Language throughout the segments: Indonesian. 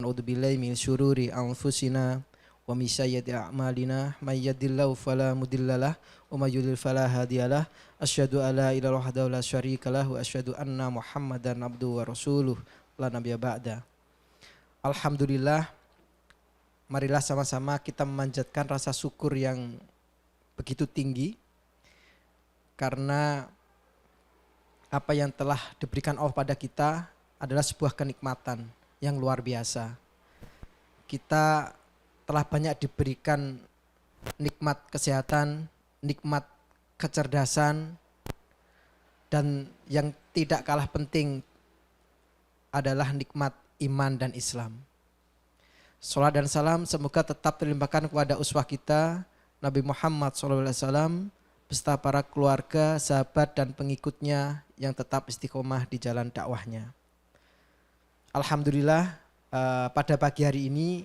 na'udzu billahi min syururi anfusina wa min sayyiati a'malina may yahdihillahu fala mudhillalah wa may yudhlil fala hadiyalah asyhadu alla ilaha illallah wahdahu la syarikalah wa asyhadu anna muhammadan abduhu wa rasuluh la nabiyya ba'da. Alhamdulillah, marilah sama-sama kita memanjatkan rasa syukur yang begitu tinggi karena apa yang telah diberikan Allah pada kita adalah sebuah kenikmatan yang luar biasa. Kita telah banyak diberikan nikmat kesehatan, nikmat kecerdasan, dan yang tidak kalah penting adalah nikmat iman dan Islam. Salat dan salam semoga tetap terlimpahkan kepada uswah kita Nabi Muhammad SAW beserta para keluarga, sahabat dan pengikutnya yang tetap istiqomah di jalan dakwahnya. Alhamdulillah, pada pagi hari ini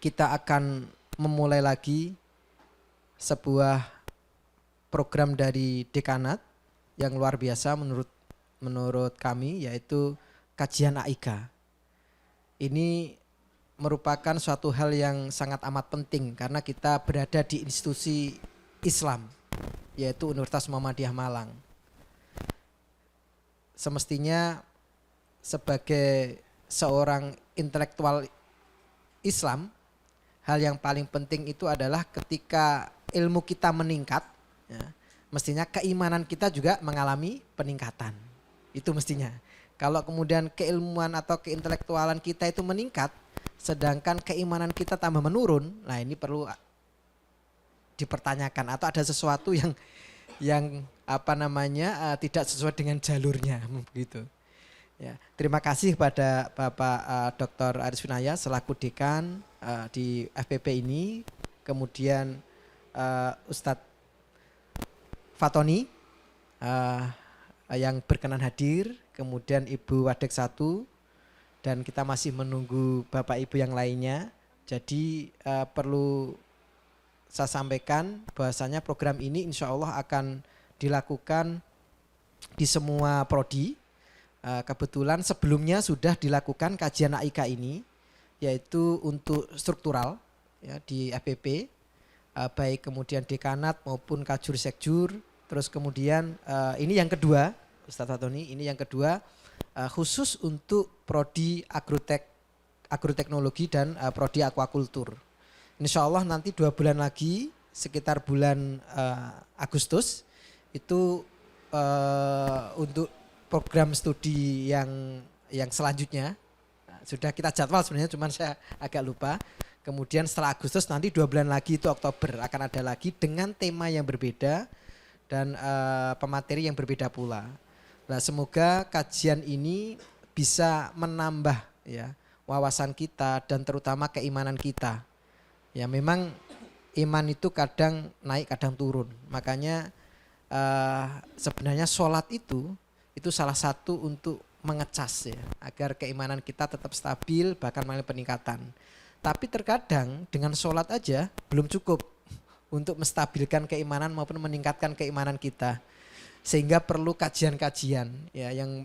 kita akan memulai lagi sebuah program dari dekanat yang luar biasa menurut kami, yaitu kajian AIK. Ini merupakan suatu hal yang sangat amat penting karena kita berada di institusi Islam, yaitu Universitas Muhammadiyah Malang. Semestinya sebagai seorang intelektual Islam, hal yang paling penting itu adalah ketika ilmu kita meningkat, ya, mestinya keimanan kita juga mengalami peningkatan. Itu mestinya. Kalau kemudian keilmuan atau keintelektualan kita itu meningkat, sedangkan keimanan kita tambah menurun, nah ini perlu dipertanyakan atau ada sesuatu yang tidak sesuai dengan jalurnya, begitu. Ya, terima kasih kepada Bapak Dr. Aris Winaya selaku dekan di FPP ini, kemudian Ustadz Fatoni yang berkenan hadir, kemudian Ibu Wadek 1, dan kita masih menunggu Bapak Ibu yang lainnya. Jadi perlu saya sampaikan bahwasanya program ini insya Allah akan dilakukan di semua prodi. Kebetulan sebelumnya sudah dilakukan kajian AIK ini, yaitu untuk struktural ya, di FPP, baik kemudian dekanat maupun kajur sekjur. Terus kemudian ini yang kedua, Ustadz Fatoni, ini yang kedua khusus untuk prodi agroteknologi dan prodi aquakultur. Insya Allah nanti 2 bulan lagi, sekitar bulan Agustus, itu untuk program studi yang selanjutnya sudah kita jadwal sebenarnya, cuman saya agak lupa. Kemudian setelah Agustus nanti 2 bulan lagi itu Oktober akan ada lagi dengan tema yang berbeda dan pemateri yang berbeda pula. Nah, semoga kajian ini bisa menambah ya wawasan kita dan terutama keimanan kita. Ya memang iman itu kadang naik kadang turun. Makanya sebenarnya sholat itu salah satu untuk mengecas ya, agar keimanan kita tetap stabil bahkan mengalami peningkatan. Tapi terkadang dengan sholat aja belum cukup untuk menstabilkan keimanan maupun meningkatkan keimanan kita. Sehingga perlu kajian-kajian ya yang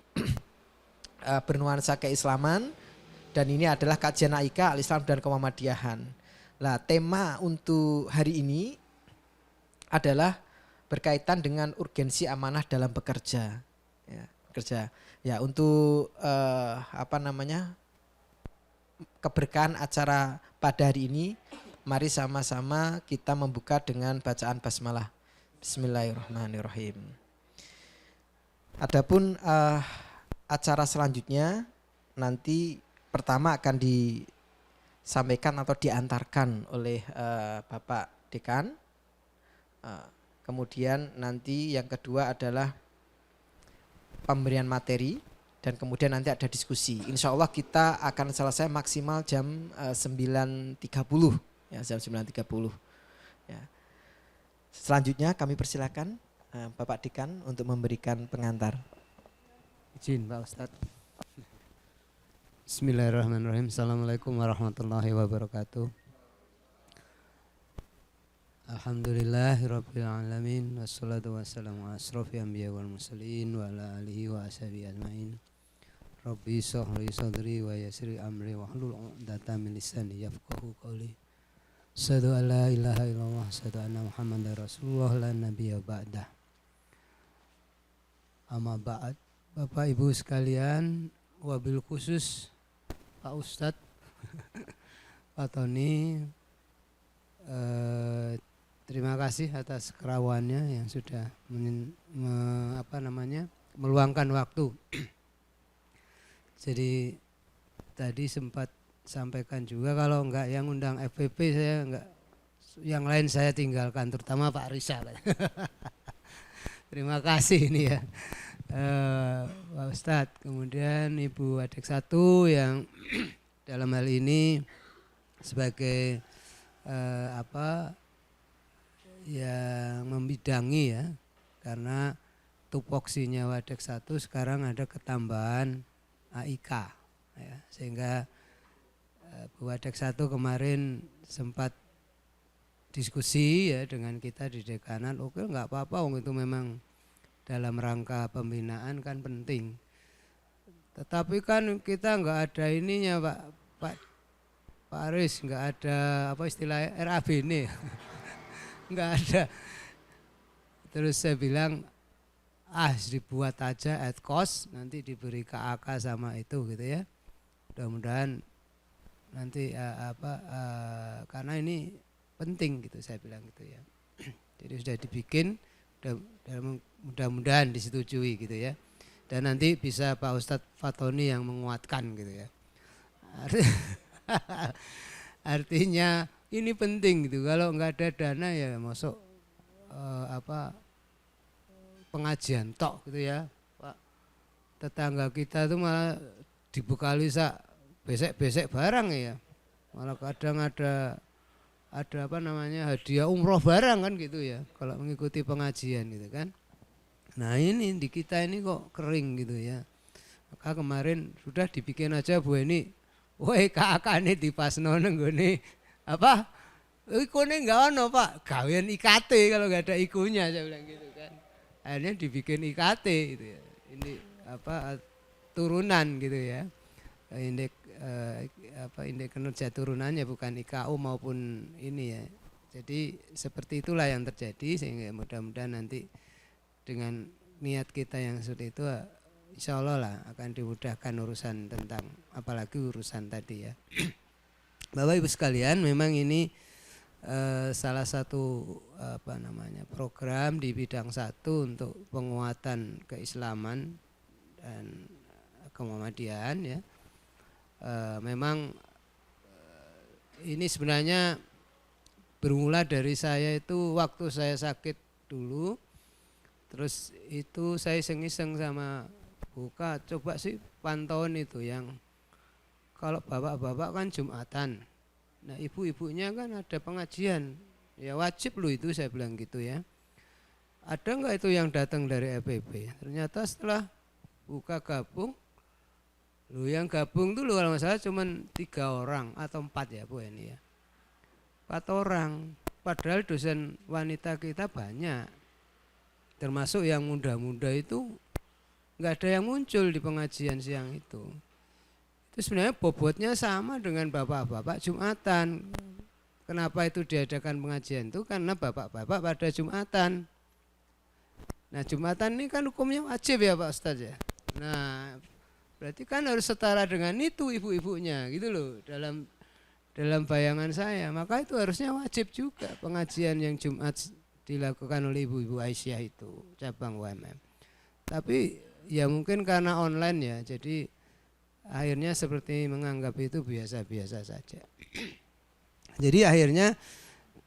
bernuansa keislaman, dan ini adalah kajian AIK Al-Islam dan Kemuhammadiyahan. Nah, tema untuk hari ini adalah berkaitan dengan urgensi amanah dalam bekerja. Ya, kerja. Ya, untuk keberkahan acara pada hari ini, mari sama-sama kita membuka dengan bacaan basmalah. Bismillahirrahmanirrahim. Adapun acara selanjutnya nanti pertama akan disampaikan atau diantarkan oleh Bapak Dekan. Kemudian nanti yang kedua adalah pemberian materi, dan kemudian nanti ada diskusi. Insya Allah kita akan selesai maksimal jam 9.30 ya, jam 9.30 ya. Selanjutnya kami persilakan Bapak Dekan untuk memberikan pengantar. Izin Pak Ustadz. Bismillahirrahmanirrahim. Assalamualaikum warahmatullahi wabarakatuh. Alhamdulillahirabbil alamin, wassalatu wassalamu ala asrofil anbiya wal mursalin wa ala alihi wa ashabihi ajmain. Rabbi shrah li sadri wa yassir li amri wahlul 'uqdatam min lisani yafqahu qawli. Asyhadu an la ilaha illallah, asyhadu anna Muhammadar Rasulullah la nabiyya ba'dah. Amma ba'd. Bapak Ibu sekalian, wabil khusus Pak Ustadz Pak Tony, terima kasih atas kerawannya yang sudah meluangkan waktu. Jadi tadi sempat sampaikan juga kalau enggak yang undang FPP saya enggak, yang lain saya tinggalkan, terutama Pak Risa. Terima kasih ini ya Pak Ustadz. Kemudian Ibu Adik satu yang dalam hal ini sebagai yang membidangi ya, karena tupoksinya Wadek 1 sekarang ada ketambahan AIK ya, sehingga Bu Wadek 1 kemarin sempat diskusi ya dengan kita di dekanan, oke nggak apa-apa, itu memang dalam rangka pembinaan kan penting. Tetapi kan kita nggak ada ininya Pak Aris, nggak ada apa istilahnya RAB ini, nggak ada. Terus saya bilang dibuat aja at cost, nanti diberi KAK sama itu gitu ya. Mudah-mudahan nanti karena ini penting gitu, saya bilang gitu ya. Jadi sudah dibikin, mudah-mudahan disetujui gitu ya. Dan nanti bisa Pak Ustadz Fatoni yang menguatkan gitu ya. Artinya ini penting gitu. Kalau nggak ada dana ya masuk pengajian tok gitu ya. Pak, tetangga kita tuh malah dibekali besek-besek barang ya. Malah kadang ada hadiah umroh barang kan gitu ya, kalau mengikuti pengajian gitu kan. Nah ini di kita ini kok kering gitu ya. Maka kemarin sudah dibikin aja Bu ini, woi kakak ini dipasno nenggone apa? Ikune enggak ono Pak, gawean IKT kalau enggak ada ikunya, saya bilang gitu kan. Akhirnya dibikin IKT gitu ya. Ini turunan gitu ya. Indeks kinerja turunannya bukan IKU maupun ini ya. Jadi seperti itulah yang terjadi, sehingga mudah-mudahan nanti dengan niat kita yang seperti itu insya Allah lah akan dimudahkan urusan tentang apalagi urusan tadi ya. Bapak Ibu sekalian, memang ini salah satu program di bidang 1 untuk penguatan keislaman dan kemuhammadian ya. Memang ini sebenarnya bermula dari saya itu waktu saya sakit dulu, terus itu saya iseng-iseng sama buka, coba sih pantauan itu yang kalau bapak-bapak kan Jumatan, nah ibu-ibunya kan ada pengajian, ya wajib loh itu, saya bilang gitu ya. Ada enggak itu yang datang dari FPP? Ternyata setelah buka gabung, loh yang gabung tuh kalau nggak salah cuman 3 orang atau 4 ya Bu ini ya. 4 orang, padahal dosen wanita kita banyak. Termasuk yang muda-muda itu nggak ada yang muncul di pengajian siang itu. Itu sebenarnya bobotnya sama dengan bapak-bapak Jumatan. Kenapa itu diadakan pengajian itu? Karena bapak-bapak pada Jumatan. Nah Jumatan ini kan hukumnya wajib ya Pak Ustadz ya. Nah berarti kan harus setara dengan itu ibu-ibunya gitu loh dalam bayangan saya. Maka itu harusnya wajib juga pengajian yang Jumat dilakukan oleh ibu-ibu Aisyah itu cabang UMM. Tapi ya mungkin karena online ya, jadi akhirnya seperti menganggap itu biasa-biasa saja. Jadi akhirnya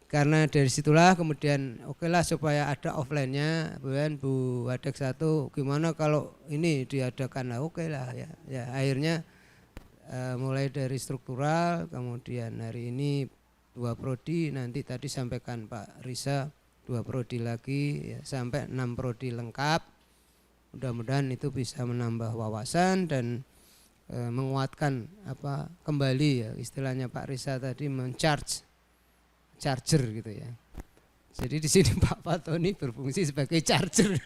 karena dari situlah kemudian okelah supaya ada offline-nya, kemudian Bu Wadek 1 gimana kalau ini diadakan, lah oke lah ya. Ya akhirnya mulai dari struktural, kemudian hari ini 2 prodi, nanti tadi sampaikan Pak Risa 2 prodi lagi ya, sampai 6 prodi lengkap. Mudah-mudahan itu bisa menambah wawasan dan menguatkan kembali ya, istilahnya Pak Risa tadi charger gitu ya. Jadi di sini Pak Fatoni berfungsi sebagai charger.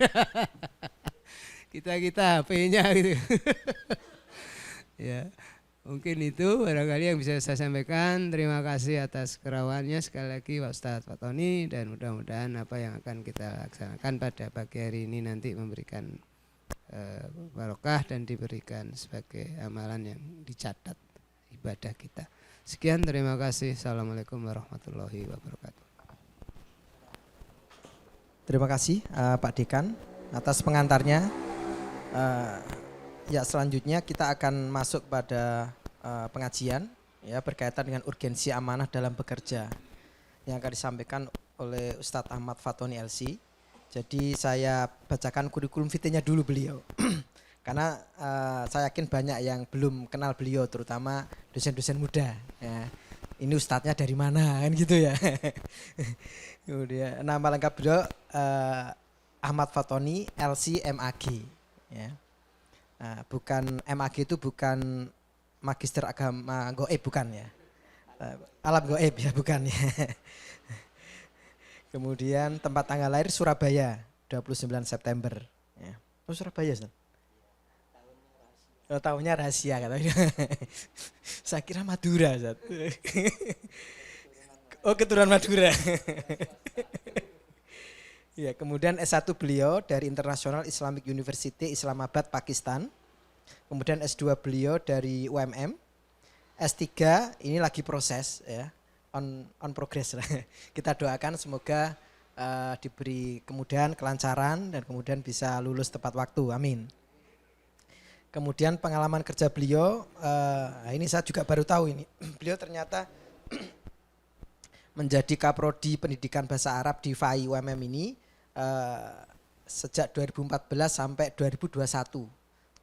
kita HP-nya gitu. Ya, mungkin itu barangkali yang bisa saya sampaikan. Terima kasih atas kerawannya sekali lagi Pak Ustadz Fatoni, dan mudah-mudahan apa yang akan kita laksanakan pada pagi hari ini nanti memberikan barokah dan diberikan sebagai amalan yang dicatat ibadah kita. Sekian, terima kasih. Assalamualaikum warahmatullahi wabarakatuh. Terima kasih Pak Dekan atas pengantarnya. Ya, selanjutnya kita akan masuk pada pengajian ya berkaitan dengan urgensi amanah dalam bekerja yang akan disampaikan oleh Ustadz Ahmad Fatoni LC. Jadi saya bacakan kurikulum vitae-nya dulu beliau. Karena saya yakin banyak yang belum kenal beliau, terutama dosen-dosen muda ya. Ini ustadznya dari mana kan gitu ya. Kemudian nama lengkap beliau Ahmad Fatoni LC MAG ya. Bukan MAG itu bukan magister agama goib, bukan ya. Alam goib ya, bukan ya. Kemudian tempat tanggal lahir Surabaya 29 September ya. Oh, Surabaya Ustaz. Oh, tahunnya rahasia katanya. Saya kira Madura Ustaz. Oh, keturunan Madura. Ya, kemudian S1 beliau dari International Islamic University Islamabad, Pakistan. Kemudian S2 beliau dari UMM. S3 ini lagi proses ya, on progress lah. Kita doakan semoga diberi kemudahan, kelancaran, dan kemudian bisa lulus tepat waktu. Amin. Kemudian pengalaman kerja beliau, ini saya juga baru tahu ini. Beliau ternyata menjadi Kaprodi Pendidikan Bahasa Arab di FAI UMM ini sejak 2014 sampai 2021,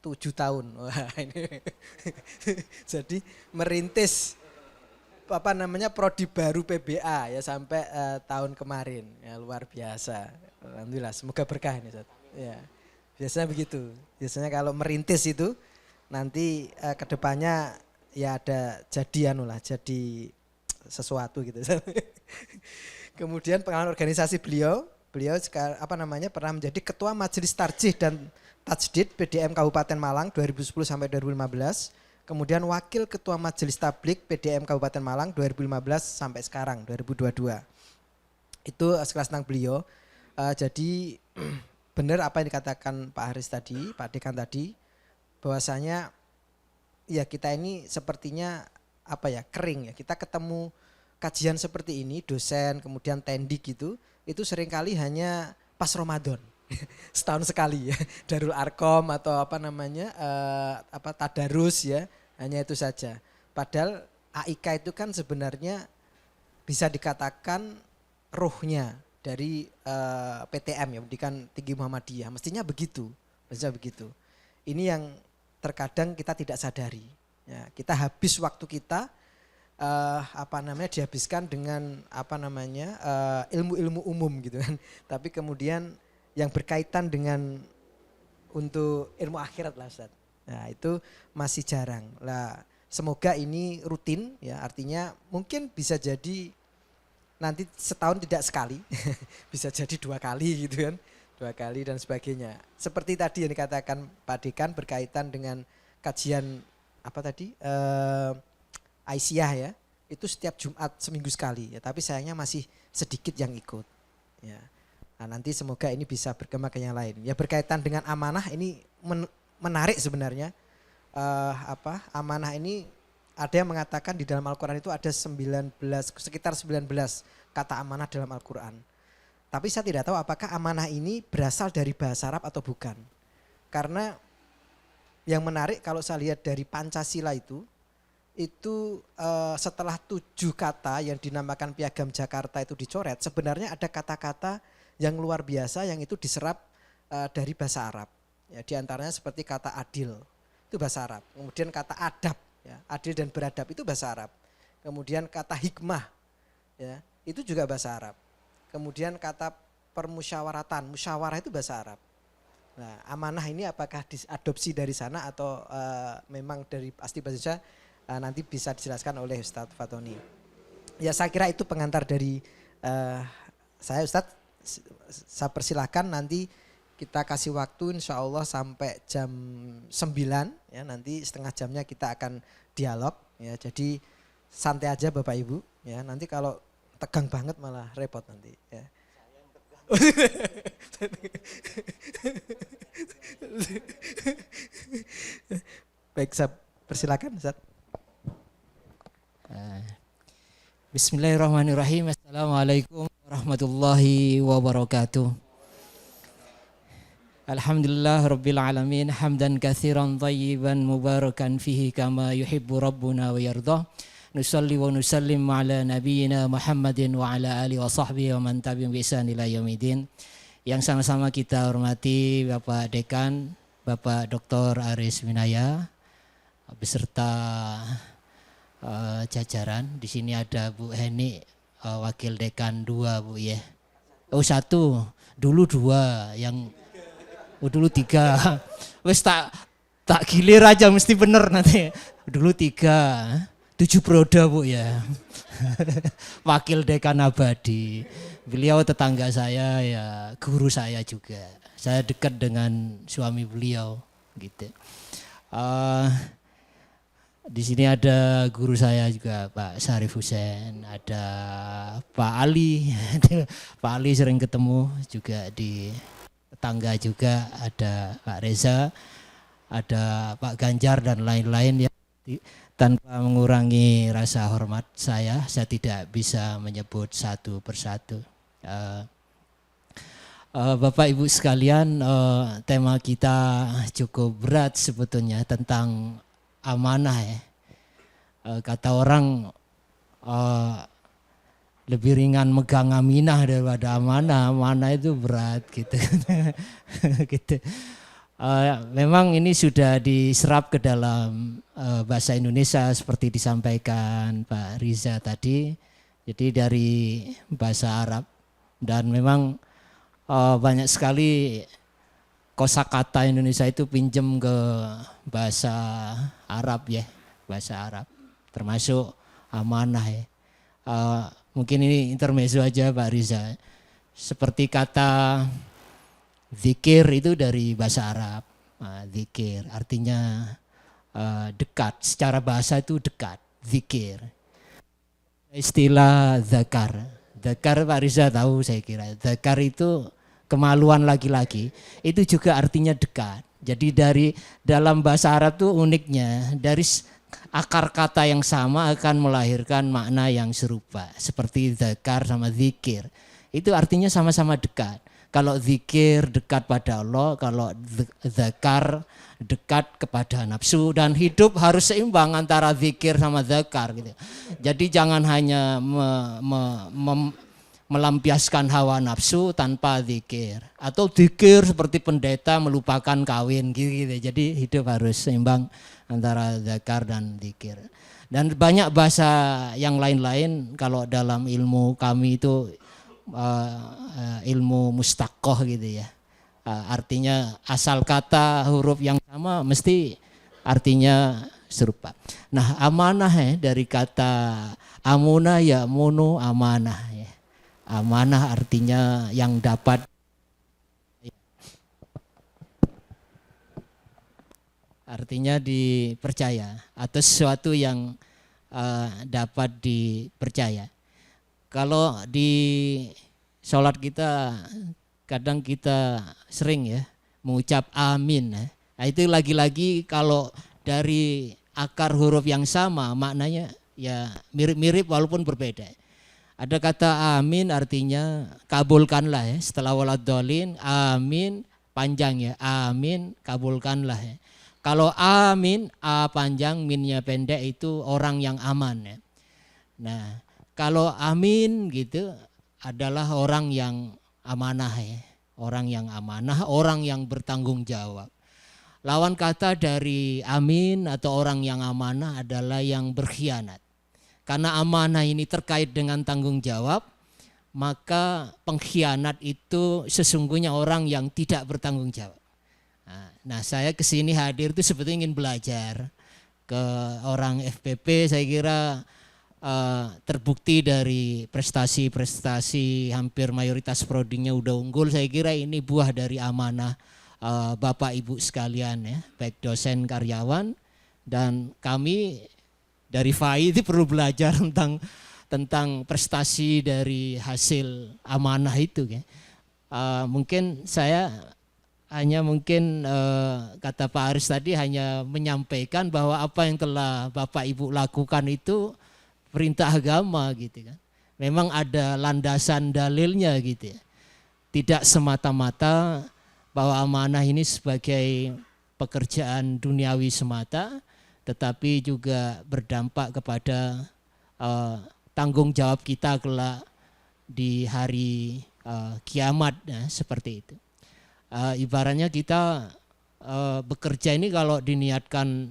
7 tahun. Wah, ini. Jadi merintis prodi baru PBA ya sampai tahun kemarin ya, luar biasa. Alhamdulillah, semoga berkah ini Ustaz. Ya. Biasanya begitu. Biasanya kalau merintis itu nanti kedepannya ya ada jadi jadi sesuatu gitu. Kemudian pengalaman organisasi beliau sekarang pernah menjadi Ketua Majelis Tarjih dan Tajdid PDM Kabupaten Malang 2010 sampai 2015. Kemudian Wakil Ketua Majelis Tablik PDM Kabupaten Malang 2015 sampai sekarang 2022. Itu sekelas tentang beliau. Jadi benar apa yang dikatakan Pak Haris tadi, Pak Dekan tadi, bahwasanya ya kita ini sepertinya kering ya. Kita ketemu kajian seperti ini, dosen kemudian tendik gitu, itu seringkali hanya pas Ramadan. Setahun sekali ya, Darul Arkom atau tadarus ya, hanya itu saja. Padahal AIK itu kan sebenarnya bisa dikatakan ruhnya dari PTM ya, Pendidikan Tinggi Muhammadiyah. Mestinya begitu. Ini yang terkadang kita tidak sadari. Ya, kita habis waktu kita dihabiskan dengan ilmu-ilmu umum gitu kan. Tapi kemudian yang berkaitan dengan untuk ilmu akhirat lah Ustaz. Nah, itu masih jarang. Lah, semoga ini rutin ya, artinya mungkin bisa jadi nanti setahun tidak sekali, bisa jadi 2 kali gitu kan, 2 kali dan sebagainya. Seperti tadi yang dikatakan Pak Dekan berkaitan dengan kajian Aisyah ya, itu setiap Jumat seminggu sekali ya, tapi sayangnya masih sedikit yang ikut. Ya. Nah, nanti semoga ini bisa bergema ke yang lain. Ya, berkaitan dengan amanah ini menarik sebenarnya. Amanah ini ada yang mengatakan di dalam Al-Quran itu ada sekitar 19 kata amanah dalam Al-Quran. Tapi saya tidak tahu apakah amanah ini berasal dari bahasa Arab atau bukan. Karena yang menarik kalau saya lihat dari Pancasila itu setelah 7 kata yang dinamakan Piagam Jakarta itu dicoret, sebenarnya ada kata-kata yang luar biasa yang itu diserap dari bahasa Arab. Ya, di antaranya seperti kata adil, itu bahasa Arab. Kemudian kata adab, ya, adil dan beradab itu bahasa Arab. Kemudian kata hikmah, ya, itu juga bahasa Arab. Kemudian kata permusyawaratan, musyawarah itu bahasa Arab. Nah, amanah ini apakah diadopsi dari sana atau memang dari asli bahasa Indonesia, nanti bisa dijelaskan oleh Ustadz Fatoni. Ya, saya kira itu pengantar dari saya Ustadz. Saya persilahkan nanti kita kasih waktu insya Allah sampai jam 9 ya, nanti setengah jamnya kita akan dialog ya. Jadi santai aja Bapak Ibu ya, nanti kalau tegang banget malah repot nanti ya. Baik, saya persilakan Ustaz. Bismillahirrahmanirrahim. Assalamualaikum warahmatullahi wabarakatuh. Alhamdulillah rabbil alamin, hamdan katsiran thayyiban mubarakan fihi kama yuhibbu rabbuna wa yardah. Nusalli wa nusallim ala nabiyyina Muhammadin wa ala alihi wa sahbihi wa man tabi'ahum bi ihsan ila yaumidin. Yang sama-sama kita hormati Bapak Dekan, Bapak Dr. Aris Winaya beserta jajaran. Di sini ada Bu Heni, wakil dekan 2 Bu ya. Oh 1, dulu 2, dulu 3. Wes tak gilir aja mesti bener nanti. Dulu 3, 7 periode Bu ya. Wakil dekan abadi. Beliau tetangga saya ya, guru saya juga. Saya dekat dengan suami beliau gitu. Di sini ada guru saya juga Pak Syarif Hussein, ada Pak Ali. Pak Ali sering ketemu juga di tetangga juga, ada Pak Reza, ada Pak Ganjar dan lain-lain ya. Tanpa mengurangi rasa hormat saya tidak bisa menyebut satu persatu. Bapak Ibu sekalian, tema kita cukup berat sebetulnya tentang amanah ya. Kata orang lebih ringan megang aminah daripada amanah. Amanah itu berat gitu. Gitu. Memang ini sudah diserap ke dalam bahasa Indonesia seperti disampaikan Pak Riza tadi. Jadi dari bahasa Arab, dan memang banyak sekali kosakata Indonesia itu pinjem ke bahasa Arab ya, bahasa Arab, termasuk amanah ya. Mungkin ini intermezzo aja Pak Riza. Seperti kata zikir itu dari bahasa Arab. Zikir artinya dekat, secara bahasa itu dekat, zikir. Istilah zakar. Zakar Pak Riza tahu saya kira. Zakar itu kemaluan laki-laki, itu juga artinya dekat. Jadi dari dalam bahasa Arab tuh uniknya, dari akar kata yang sama akan melahirkan makna yang serupa. Seperti zakar sama zikir, itu artinya sama-sama dekat. Kalau zikir dekat pada Allah, kalau zakar dekat kepada nafsu, dan hidup harus seimbang antara zikir sama zakar gitu. Jadi jangan hanya melampiaskan hawa nafsu tanpa zikir, atau zikir seperti pendeta melupakan kawin gitu. Jadi hidup harus seimbang antara zakar dan zikir. Dan banyak bahasa yang lain-lain kalau dalam ilmu kami itu ilmu mustaqoh gitu ya. Artinya asal kata huruf yang sama mesti artinya serupa. Nah, amanah ya dari kata amuna ya munu amanah ya. Amanah artinya yang dapat, artinya dipercaya atau sesuatu yang dapat dipercaya. Kalau di sholat kita kadang kita sering ya mengucap amin ya. Nah, itu lagi-lagi kalau dari akar huruf yang sama maknanya ya mirip-mirip walaupun berbeda. Ada kata amin artinya kabulkanlah ya, setelah waladhdallin amin panjang ya, amin kabulkanlah ya. Kalau amin a panjang minnya pendek itu orang yang aman ya. Nah, kalau amin gitu adalah orang yang amanah ya, orang yang amanah, orang yang bertanggung jawab. Lawan kata dari amin atau orang yang amanah adalah yang berkhianat. Karena amanah ini terkait dengan tanggung jawab, maka pengkhianat itu sesungguhnya orang yang tidak bertanggung jawab. Nah, saya kesini hadir itu sebetulnya ingin belajar ke orang FPP. Saya kira terbukti dari prestasi-prestasi hampir mayoritas prodinya udah unggul. Saya kira ini buah dari amanah Bapak Ibu sekalian ya, baik dosen, karyawan, dan kami dari FAI itu perlu belajar tentang prestasi dari hasil amanah itu ya. Mungkin saya hanya kata Pak Aris tadi hanya menyampaikan bahwa apa yang telah Bapak Ibu lakukan itu perintah agama gitu kan. Memang ada landasan dalilnya gitu ya. Tidak semata-mata bahwa amanah ini sebagai pekerjaan duniawi semata, tetapi juga berdampak kepada tanggung jawab kita kelak di hari kiamat ya, seperti itu. Ibaratnya kita bekerja ini kalau diniatkan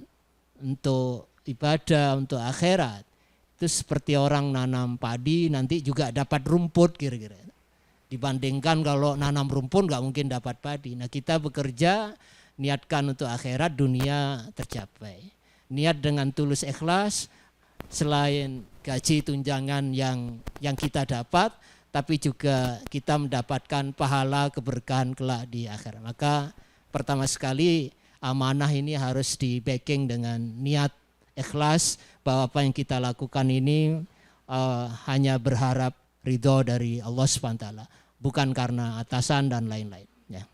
untuk ibadah, untuk akhirat, itu seperti orang nanam padi nanti juga dapat rumput kira-kira. Dibandingkan kalau nanam rumput nggak mungkin dapat padi. Nah kita bekerja niatkan untuk akhirat, dunia tercapai. Niat dengan tulus ikhlas, selain gaji tunjangan yang kita dapat, tapi juga kita mendapatkan pahala keberkahan kelak di akhirat. Maka pertama sekali amanah ini harus di backing dengan niat ikhlas bahwa apa yang kita lakukan ini hanya berharap ridho dari Allah SWT, bukan karena atasan dan lain-lain. Ya.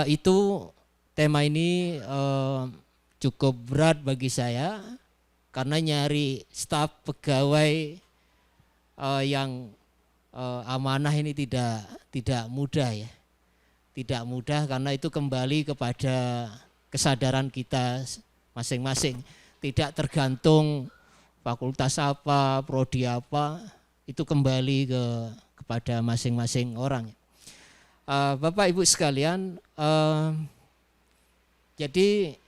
Itu tema ini cukup berat bagi saya karena nyari staf pegawai yang amanah ini tidak mudah ya, tidak mudah karena itu kembali kepada kesadaran kita masing-masing, tidak tergantung fakultas apa, prodi apa, itu kembali kepada masing-masing orang. Bapak Ibu sekalian, jadi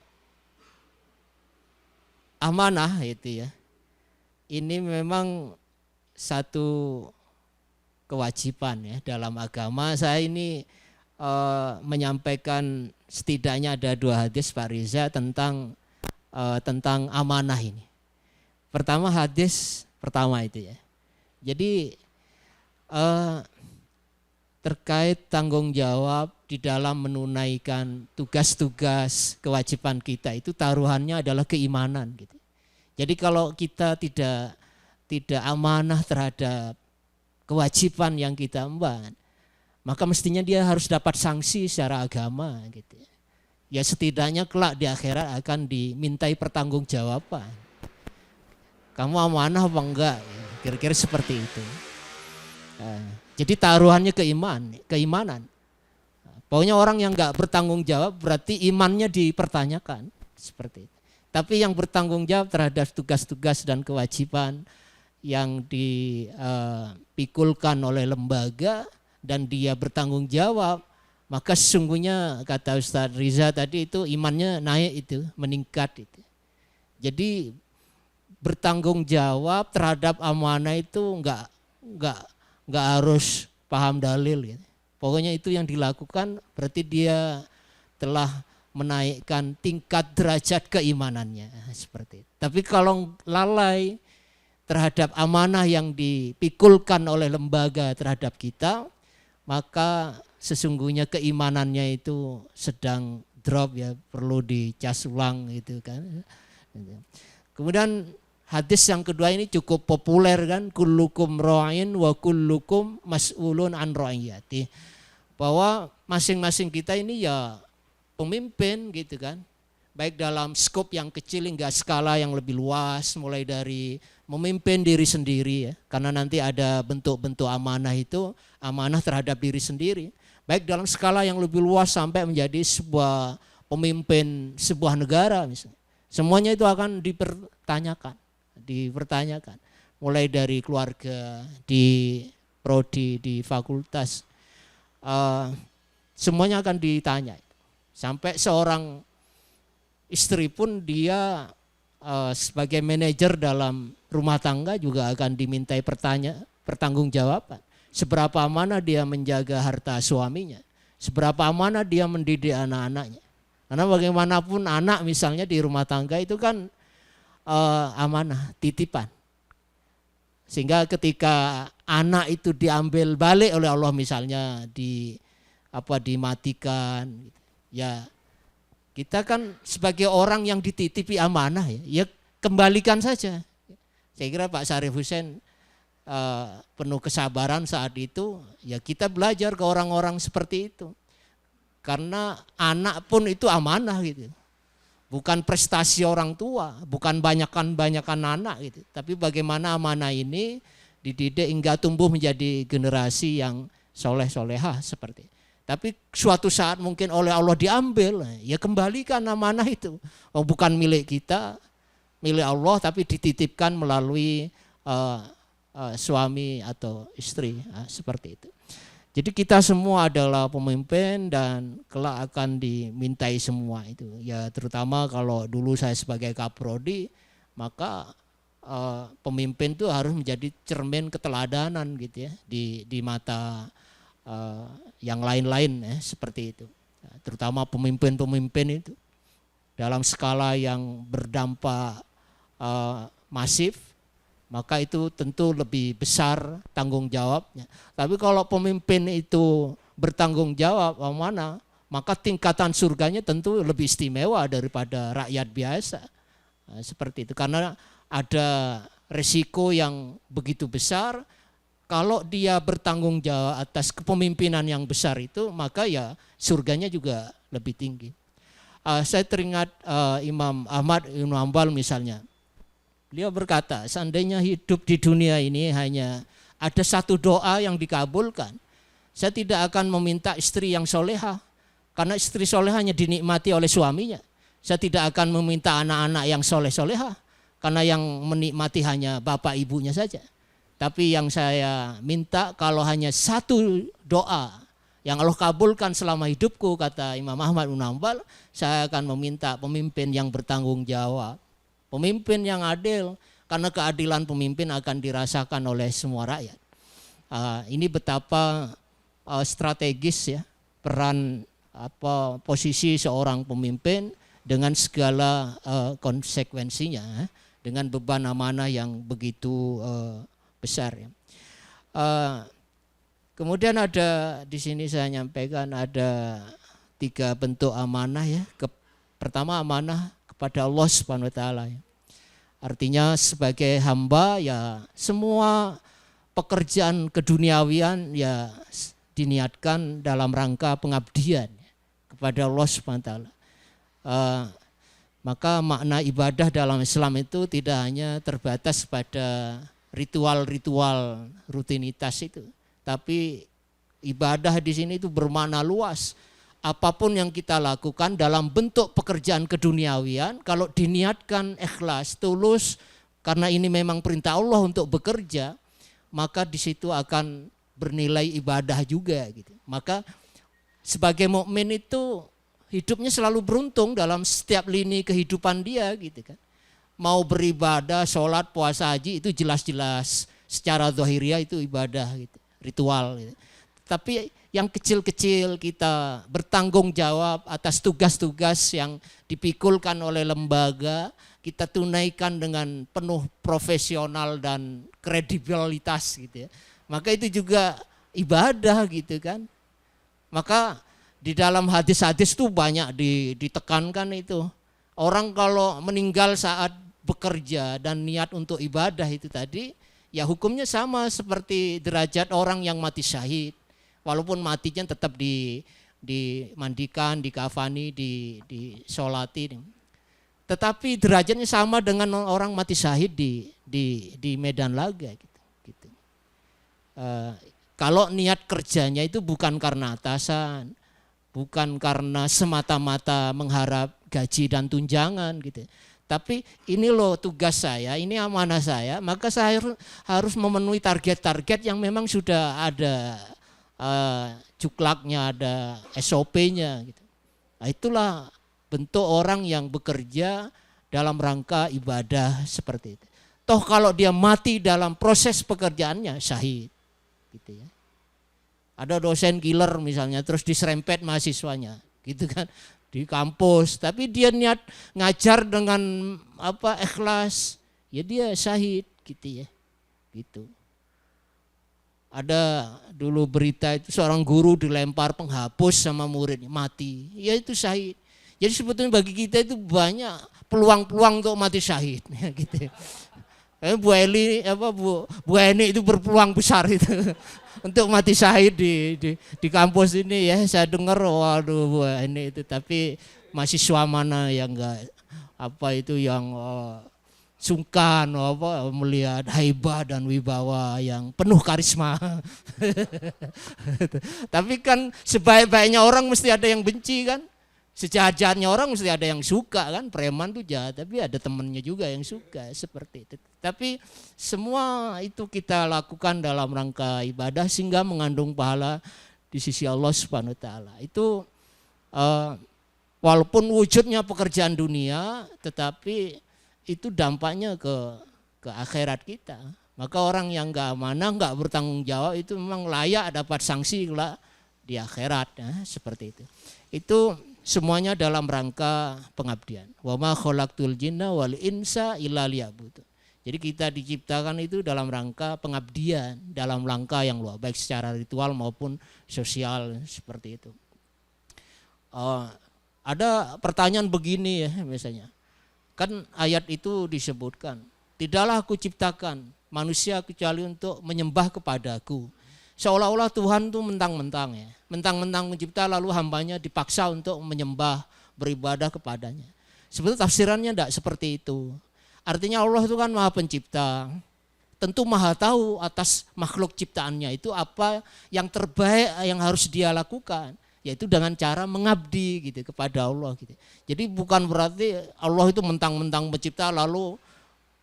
amanah itu ya, ini memang satu kewajiban ya dalam agama. Saya ini menyampaikan setidaknya ada 2 hadis Pak Riza tentang amanah ini. Pertama hadis pertama itu ya. Jadi terkait tanggung jawab di dalam menunaikan tugas-tugas kewajiban kita itu taruhannya adalah keimanan gitu. Jadi kalau kita tidak amanah terhadap kewajiban yang kita emban, maka mestinya dia harus dapat sanksi secara agama gitu. Ya setidaknya kelak di akhirat akan dimintai pertanggungjawaban. Kamu amanah apa enggak? Kira-kira seperti itu. Jadi taruhannya keimanan. Pokoknya orang yang enggak bertanggung jawab berarti imannya dipertanyakan seperti itu. Tapi yang bertanggung jawab terhadap tugas-tugas dan kewajiban yang dipikulkan oleh lembaga dan dia bertanggung jawab, maka sesungguhnya kata Ustadz Riza tadi itu imannya naik itu, meningkat itu. Jadi bertanggung jawab terhadap amanah itu enggak harus paham dalil gitu. Pokoknya itu yang dilakukan berarti dia telah menaikkan tingkat derajat keimanannya seperti itu. Tapi kalau lalai terhadap amanah yang dipikulkan oleh lembaga terhadap kita, maka sesungguhnya keimanannya itu sedang drop ya, perlu dicas ulang gitu kan. Kemudian hadis yang kedua ini cukup populer kan, kullukum ra'in wa kullukum mas'ulun an ra'iyati. Bahwa masing-masing kita ini ya pemimpin gitu kan. Baik dalam skop yang kecil hingga skala yang lebih luas, mulai dari memimpin diri sendiri ya, karena nanti ada bentuk-bentuk amanah itu, amanah terhadap diri sendiri. Baik dalam skala yang lebih luas sampai menjadi sebuah pemimpin sebuah negara misalnya. Semuanya itu akan dipertanyakan. Mulai dari keluarga, di prodi, di fakultas, semuanya akan ditanya. Sampai seorang istri pun dia sebagai manajer dalam rumah tangga juga akan dimintai pertanggungjawaban. Seberapa amanah dia menjaga harta suaminya, seberapa amanah dia mendidik anak-anaknya. Karena bagaimanapun anak misalnya di rumah tangga itu kan amanah, titipan. Sehingga ketika anak itu diambil balik oleh Allah, misalnya dimatikan, ya kita kan sebagai orang yang dititipi amanah, ya kembalikan saja. Saya kira Pak Syarif Hussein penuh kesabaran saat itu, ya kita belajar ke orang-orang seperti itu. Karena anak pun itu amanah gitu. Bukan prestasi orang tua, bukan banyakan anak gitu. Tapi bagaimana amanah ini dididik hingga tumbuh menjadi generasi yang soleh-solehah seperti. Tapi suatu saat mungkin oleh Allah diambil, ya kembalikan amanah itu. Oh, bukan milik kita, milik Allah, tapi dititipkan melalui suami atau istri, seperti itu. Jadi kita semua adalah pemimpin dan kelak akan dimintai semua itu. Ya terutama kalau dulu saya sebagai kaprodi, maka pemimpin itu harus menjadi cermin keteladanan gitu ya di mata yang lain-lain ya, seperti itu. Terutama pemimpin-pemimpin itu dalam skala yang berdampak masif, maka itu tentu lebih besar tanggung jawabnya. Tapi kalau pemimpin itu bertanggung jawab mana, maka tingkatan surganya tentu lebih istimewa daripada rakyat biasa. Nah, seperti itu, karena ada resiko yang begitu besar. Kalau dia bertanggung jawab atas kepemimpinan yang besar itu, maka ya surganya juga lebih tinggi. Saya teringat Imam Ahmad Ibn Hanbal misalnya. Beliau berkata, seandainya hidup di dunia ini hanya ada satu doa yang dikabulkan, saya tidak akan meminta istri yang soleha, karena istri soleha hanya dinikmati oleh suaminya. Saya tidak akan meminta anak-anak yang soleh-soleha, karena yang menikmati hanya bapak ibunya saja. Tapi yang saya minta, kalau hanya satu doa yang Allah kabulkan selama hidupku, kata Imam Ahmad bin Hanbal, saya akan meminta pemimpin yang bertanggung jawab. Pemimpin yang adil, karena keadilan pemimpin akan dirasakan oleh semua rakyat. Ini betapa strategis ya peran posisi seorang pemimpin dengan segala konsekuensinya, dengan beban amanah yang begitu besar. Ya. Kemudian ada di sini saya nyampaikan ada 3 bentuk amanah ya. Pertama amanah kepada Allah Subhanahu wa taala. Ya. Artinya sebagai hamba ya semua pekerjaan keduniawian ya diniatkan dalam rangka pengabdian kepada Allah Subhanahu wa taala. Maka makna ibadah dalam Islam itu tidak hanya terbatas pada ritual-ritual rutinitas itu, tapi ibadah di sini itu bermakna luas. Apapun yang kita lakukan dalam bentuk pekerjaan keduniawian, kalau diniatkan ikhlas, tulus, karena ini memang perintah Allah untuk bekerja, maka di situ akan bernilai ibadah juga. Gitu. Maka sebagai mukmin itu hidupnya selalu beruntung dalam setiap lini kehidupan dia, gitu kan. Mau beribadah, sholat, puasa, haji itu jelas-jelas secara zahiriah itu ibadah, gitu, ritual. Gitu. Tapi yang kecil-kecil kita bertanggung jawab atas tugas-tugas yang dipikulkan oleh lembaga, kita tunaikan dengan penuh profesional dan kredibilitas gitu ya. Maka itu juga ibadah gitu kan. Maka di dalam hadis-hadis itu banyak ditekankan itu. Orang kalau meninggal saat bekerja dan niat untuk ibadah itu tadi, ya hukumnya sama seperti derajat orang yang mati syahid. Walaupun matinya tetap dimandikan, dikafani, disolati. Tetapi derajatnya sama dengan orang mati syahid di medan laga. Gitu. Kalau niat kerjanya itu bukan karena atasan, bukan karena semata-mata mengharap gaji dan tunjangan gitu. Tapi ini loh tugas saya, ini amanah saya, maka saya harus memenuhi target-target yang memang sudah ada cuklaknya, ada SOP-nya gitu. Nah, itulah bentuk orang yang bekerja dalam rangka ibadah seperti itu. Toh kalau dia mati dalam proses pekerjaannya syahid gitu ya. Ada dosen killer misalnya terus diserempet mahasiswanya gitu kan di kampus, tapi dia niat ngajar dengan ikhlas, ya dia syahid gitu ya. gitu. Ada dulu berita itu seorang guru dilempar penghapus sama muridnya, mati. Ya itu syahid. Jadi sebetulnya bagi kita itu banyak peluang-peluang untuk mati syahid gitu. Bu Eni itu berpeluang besar itu untuk mati syahid di kampus ini ya. Saya dengar waduh Bu Eni itu, tapi mahasiswa mana yang enggak yang sungkan melihat haibah dan wibawa yang penuh karisma. Tapi kan sebaik-baiknya orang mesti ada yang benci kan. Sejahat-jahatnya orang mesti ada yang suka kan. Preman tuh jahat tapi ada temennya juga yang suka, seperti itu. Tapi semua itu kita lakukan dalam rangka ibadah sehingga mengandung pahala di sisi Allah Subhanahu wa taala. Itu walaupun wujudnya pekerjaan dunia, tetapi itu dampaknya ke akhirat kita. Maka orang yang enggak amanah, enggak bertanggung jawab itu memang layak dapat sanksi lah di akhirat, seperti itu. Itu semuanya dalam rangka pengabdian. Wa ma khalaqtul jinna wal insa illa liya'budun. Jadi kita diciptakan itu dalam rangka pengabdian, dalam rangka yang luas, baik secara ritual maupun sosial, seperti itu. Ada pertanyaan begini ya misalnya. Kan ayat itu disebutkan, tidaklah aku ciptakan manusia kecuali untuk menyembah kepadaku. Seolah-olah Tuhan itu mentang-mentang ya, mentang-mentang mencipta lalu hambanya dipaksa untuk menyembah, beribadah kepadanya. Sebetulnya tafsirannya tidak seperti itu. Artinya Allah itu kan maha pencipta, tentu maha tahu atas makhluk ciptaannya itu apa yang terbaik yang harus dia lakukan. Yaitu dengan cara mengabdi gitu kepada Allah gitu. Jadi bukan berarti Allah itu mentang-mentang mencipta lalu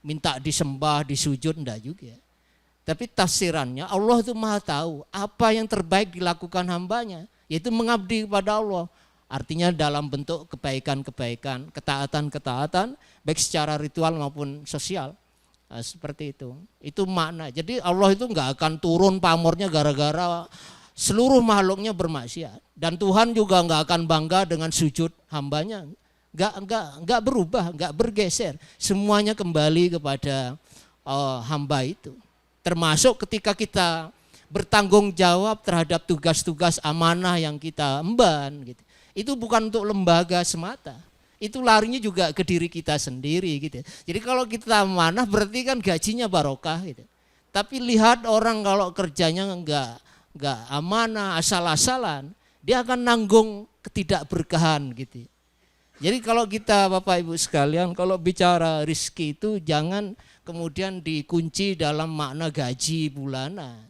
minta disembah, disujud, enggak juga. Tapi tafsirannya Allah itu maha tahu apa yang terbaik dilakukan hambanya, yaitu mengabdi kepada Allah. Artinya dalam bentuk kebaikan-kebaikan, ketaatan-ketaatan, baik secara ritual maupun sosial. Nah, seperti itu. Itu makna. Jadi Allah itu enggak akan turun pamornya gara-gara seluruh makhluknya bermaksiat, dan Tuhan juga enggak akan bangga dengan sujud hambanya, enggak berubah, enggak bergeser, semuanya kembali kepada hamba itu. Termasuk ketika kita bertanggung jawab terhadap tugas-tugas amanah yang kita emban, gitu. Itu bukan untuk lembaga semata, itu larinya juga ke diri kita sendiri, gitu. Jadi kalau kita amanah berarti kan gajinya barokah, gitu. Tapi lihat orang kalau kerjanya enggak amanah, asal-asalan, dia akan nanggung ketidakberkahan gitu. Jadi kalau kita Bapak Ibu sekalian, kalau bicara rizki itu jangan kemudian dikunci dalam makna gaji bulanan.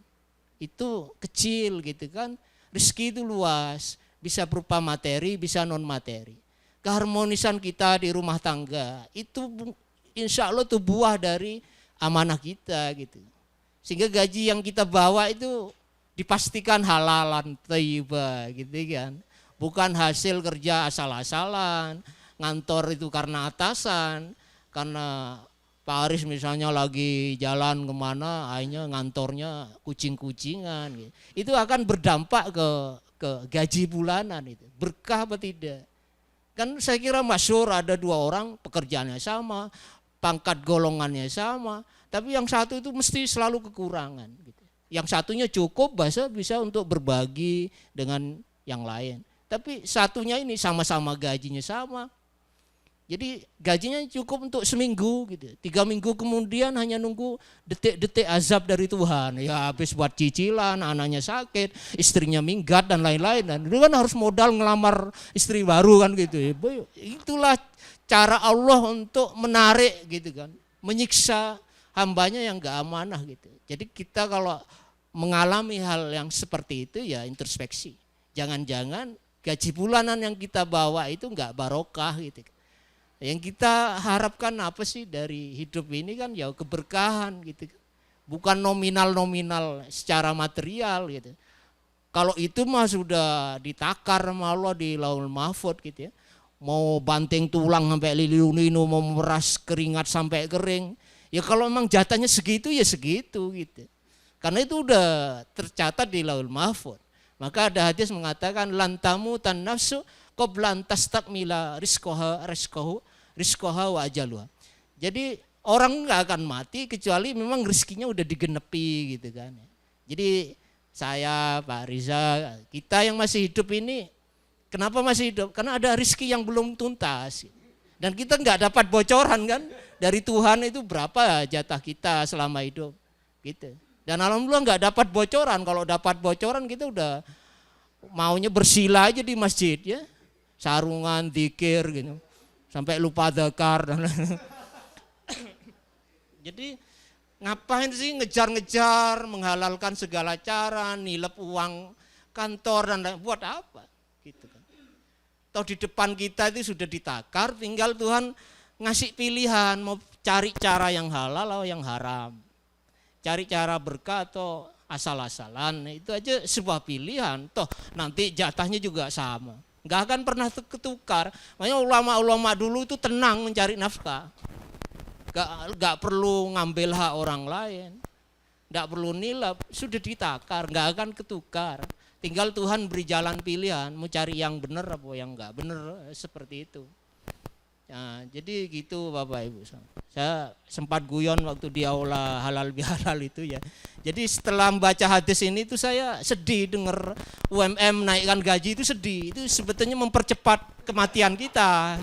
Itu kecil gitu kan. Rizki itu luas, bisa berupa materi, bisa non materi. Keharmonisan kita di rumah tangga itu insya Allah itu buah dari amanah kita gitu. Sehingga gaji yang kita bawa itu dipastikan halalan thayyibah gitu kan. Bukan hasil kerja asal-asalan, ngantor itu karena atasan, karena Pak Aris misalnya lagi jalan kemana, akhirnya ngantornya kucing-kucingan gitu. Itu akan berdampak ke gaji bulanan itu. Berkah apa tidak? Kan saya kira masyhur ada dua orang pekerjaannya sama, pangkat golongannya sama, tapi yang satu itu mesti selalu kekurangan gitu. Yang satunya cukup bisa untuk berbagi dengan yang lain. Tapi satunya ini sama-sama gajinya sama. Jadi gajinya cukup untuk seminggu gitu. 3 minggu kemudian hanya nunggu detik-detik azab dari Tuhan. Ya habis buat cicilan, anaknya sakit, istrinya minggat dan lain-lain. Dan itu kan harus modal ngelamar istri baru kan gitu. Itulah cara Allah untuk menarik gitu kan. Menyiksa hambanya yang gak amanah gitu. Jadi kita kalau mengalami hal yang seperti itu ya introspeksi. Jangan-jangan gaji bulanan yang kita bawa itu enggak barokah gitu. Yang kita harapkan apa sih dari hidup ini kan ya keberkahan gitu. Bukan nominal-nominal secara material gitu. Kalau itu mah sudah ditakar sama Allah di Lauhul Mahfuz gitu ya. Mau banting tulang sampai lilinu, mau memeras keringat sampai kering. Ya kalau memang jatahnya segitu ya segitu gitu. Karena itu udah tercatat di Lauhul Mahfuz. Maka ada hadis mengatakan lantamu tan nafsu qabla an tastakmila rizqaha wa ajaluha. Jadi orang nggak akan mati kecuali memang rezekinya udah digenepi gitu kan. Jadi saya, Pak Riza, kita yang masih hidup ini, kenapa masih hidup? Karena ada rezeki yang belum tuntas. Dan kita nggak dapat bocoran kan dari Tuhan itu berapa jatah kita selama hidup gitu. Dan alhamdulillah nggak dapat bocoran. Kalau dapat bocoran kita udah maunya bersila aja di masjid ya, sarungan, zikir gitu, sampai lupa dzakar dan jadi ngapain sih ngejar-ngejar, menghalalkan segala cara, nilep uang kantor dan lain, buat apa? Gitu kan. Toh di depan kita itu sudah ditakar, tinggal Tuhan ngasih pilihan mau cari cara yang halal atau yang haram. Cari cara berkah atau asal-asalan, itu aja sebuah pilihan. Toh nanti jatahnya juga sama. Nggak akan pernah ketukar. Makanya ulama-ulama dulu itu tenang mencari nafkah. Nggak perlu ngambil hak orang lain, nggak perlu nilap, sudah ditakar, nggak akan ketukar. Tinggal Tuhan beri jalan pilihan, mau cari yang benar apa yang nggak benar, seperti itu. Nah, jadi gitu Bapak Ibu. Saya sempat guyon waktu di aula halal bihalal itu ya. Jadi setelah membaca hadis ini tuh saya sedih dengar UMM naikkan gaji itu sedih. Itu sebetulnya mempercepat kematian kita,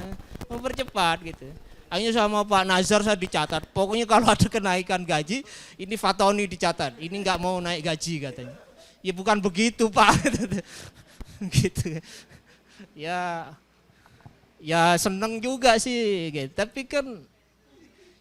mempercepat gitu. Akhirnya sama Pak Nazar saya dicatat, pokoknya kalau ada kenaikan gaji, ini Fatoni dicatat, ini nggak mau naik gaji katanya. Ya bukan begitu Pak, gitu. Ya seneng juga sih, gitu. Tapi kan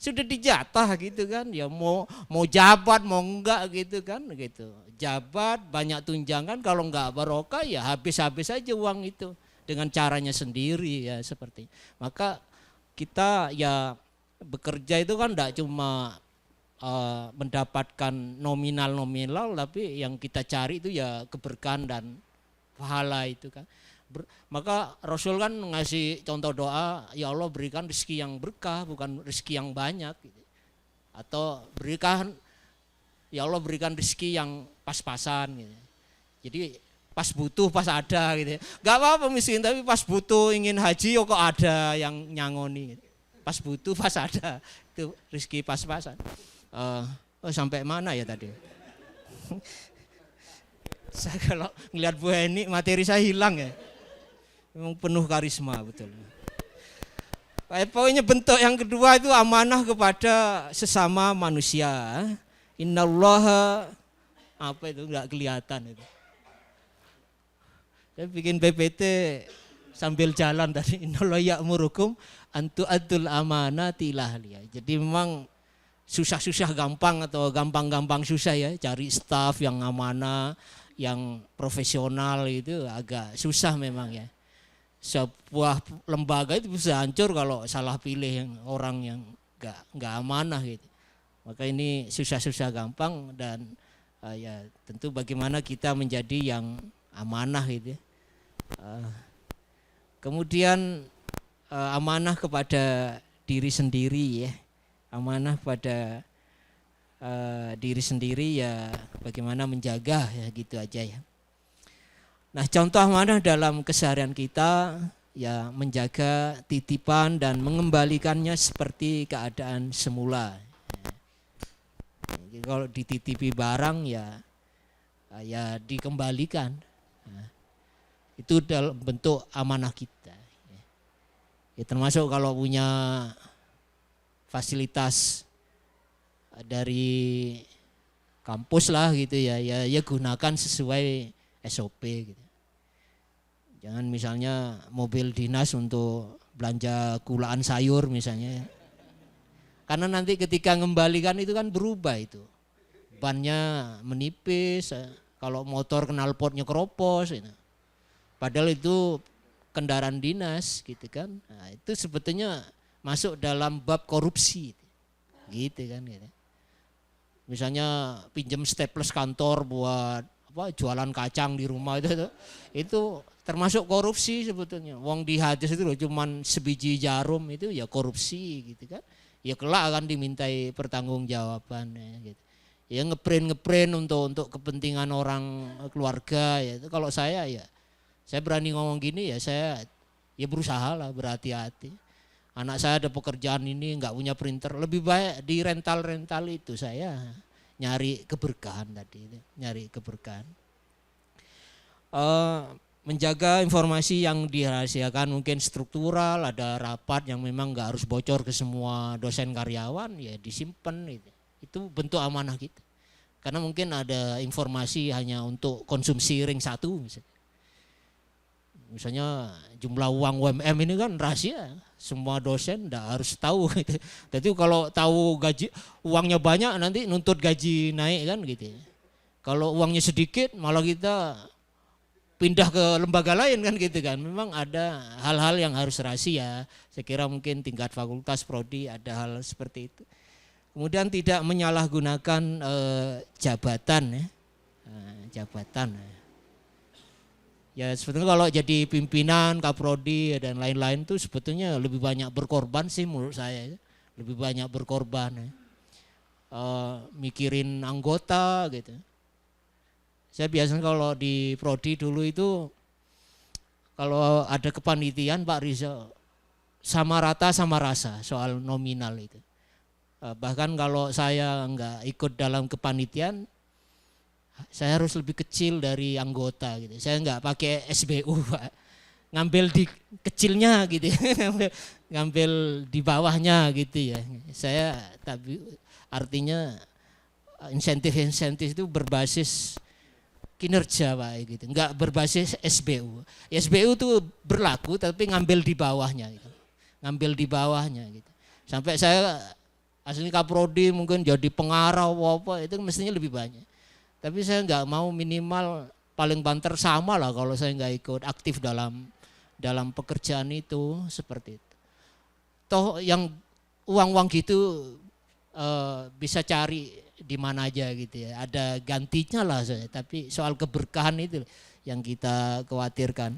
sudah dijatah gitu kan, ya mau jabat mau enggak gitu kan, gitu. Jabat banyak tunjangan, kalau enggak barokah ya habis-habis aja uang itu dengan caranya sendiri ya seperti. Maka kita ya bekerja itu kan enggak cuma mendapatkan nominal, tapi yang kita cari itu ya keberkahan dan pahala itu kan. Maka Rasul kan ngasih contoh doa, ya Allah berikan rezeki yang berkah, bukan rezeki yang banyak gitu. Atau berikan, ya Allah berikan rezeki yang pas-pasan gitu. Jadi pas butuh pas ada gitu. Gak apa-apa miskin, tapi pas butuh ingin haji kok ada yang nyangoni gitu. Pas butuh pas ada, itu rezeki pas-pasan. Sampai mana ya tadi? Saya kalau ngelihat Bu Heni materi saya hilang ya. Memang penuh karisma betul. Pokoknya bentuk yang kedua itu amanah kepada sesama manusia. Innallaha apa itu enggak kelihatan itu. Saya bikin PPT sambil jalan tadi, innallaha ya'murukum an tu'addul amanati ila ahliha. Jadi memang susah-susah gampang atau gampang-gampang susah ya, cari staf yang amanah, yang profesional itu agak susah memang ya. Sebuah lembaga itu bisa hancur kalau salah pilih yang orang yang enggak amanah gitu. Maka ini susah-susah gampang dan ya tentu bagaimana kita menjadi yang amanah gitu ya. Kemudian amanah kepada diri sendiri ya. Amanah pada diri sendiri ya bagaimana menjaga ya gitu aja ya. Nah contoh amanah dalam keseharian kita ya menjaga titipan dan mengembalikannya seperti keadaan semula. Jadi kalau dititipi barang ya dikembalikan. Nah, itu dalam bentuk amanah kita. Ya, termasuk kalau punya fasilitas dari kampus lah gitu ya gunakan sesuai SOP gitu. Jangan misalnya mobil dinas untuk belanja kulaan sayur misalnya. Karena nanti ketika mengembalikan itu kan berubah itu. Bannya menipis, kalau motor knalpotnya keropos gitu. Padahal itu kendaraan dinas gitu kan. Nah, itu sebetulnya masuk dalam bab korupsi gitu kan gitu. Misalnya pinjam staples kantor buat jualan kacang di rumah itu termasuk korupsi sebetulnya. Wong di hadis itu loh cuman sebiji jarum itu ya korupsi gitu kan. Ya kelak akan dimintai pertanggungjawaban ya gitu. Ya ngeprint untuk kepentingan orang keluarga ya. Itu kalau saya berani ngomong gini ya saya ya berusaha lah berhati-hati. anak saya ada pekerjaan ini nggak punya printer, lebih baik di rental itu. Saya nyari keberkahan tadi, nyari keberkahan. Menjaga informasi yang dirahasiakan mungkin struktural, ada rapat yang memang nggak harus bocor ke semua dosen karyawan, ya disimpan gitu. Itu bentuk amanah kita. Karena mungkin ada informasi hanya untuk konsumsi ring 1 misalnya jumlah uang UMM ini kan rahasia, semua dosen nggak harus tahu gitu. Jadi kalau tahu gaji uangnya banyak nanti nuntut gaji naik kan gitu. Kalau uangnya sedikit malah kita pindah ke lembaga lain kan gitu kan. Memang ada hal-hal yang harus rahasia. Saya kira mungkin tingkat fakultas prodi ada hal seperti itu. Kemudian tidak menyalahgunakan jabatan ya. Jabatan. Ya sebetulnya kalau jadi pimpinan, kaprodi dan lain-lain itu sebetulnya lebih banyak berkorban sih menurut saya. Lebih banyak berkorban ya. Mikirin anggota gitu. Saya biasanya kalau di prodi dulu itu kalau ada kepanitiaan Pak Rizal sama rata sama rasa soal nominal itu. Bahkan kalau saya enggak ikut dalam kepanitiaan, saya harus lebih kecil dari anggota gitu. Saya enggak pakai SBU Pak, ngambil di kecilnya gitu, ngambil di bawahnya gitu ya. Saya tapi artinya insentif itu berbasis kinerja Pak gitu, enggak berbasis SBU. SBU itu berlaku tapi ngambil di bawahnya gitu. Ngambil di bawahnya gitu. Sampai saya asli kaprodi mungkin jadi pengarah apa itu mestinya lebih banyak. Tapi saya enggak mau, minimal paling banter sama lah kalau saya enggak ikut aktif dalam pekerjaan itu seperti itu. Toh yang uang-uang gitu bisa cari di mana aja gitu ya, ada gantinya lah, tapi soal keberkahan itu yang kita khawatirkan.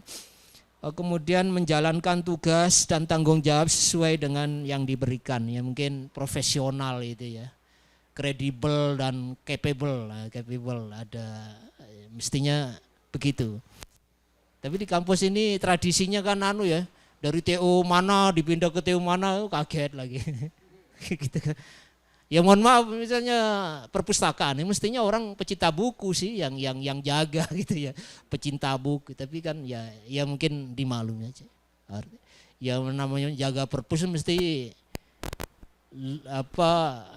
Kemudian menjalankan tugas dan tanggung jawab sesuai dengan yang diberikan, ya mungkin profesional itu ya, kredibel dan capable ada mestinya begitu. Tapi di kampus ini tradisinya kan ya, dari TU mana dipindah ke TU mana, kaget lagi. Gitu kan. Ya mohon maaf, misalnya perpustakaan ini mestinya orang pecinta buku sih yang jaga gitu ya, pecinta buku. Tapi kan ya mungkin dimaklumi aja. Ya namanya jaga perpus mesti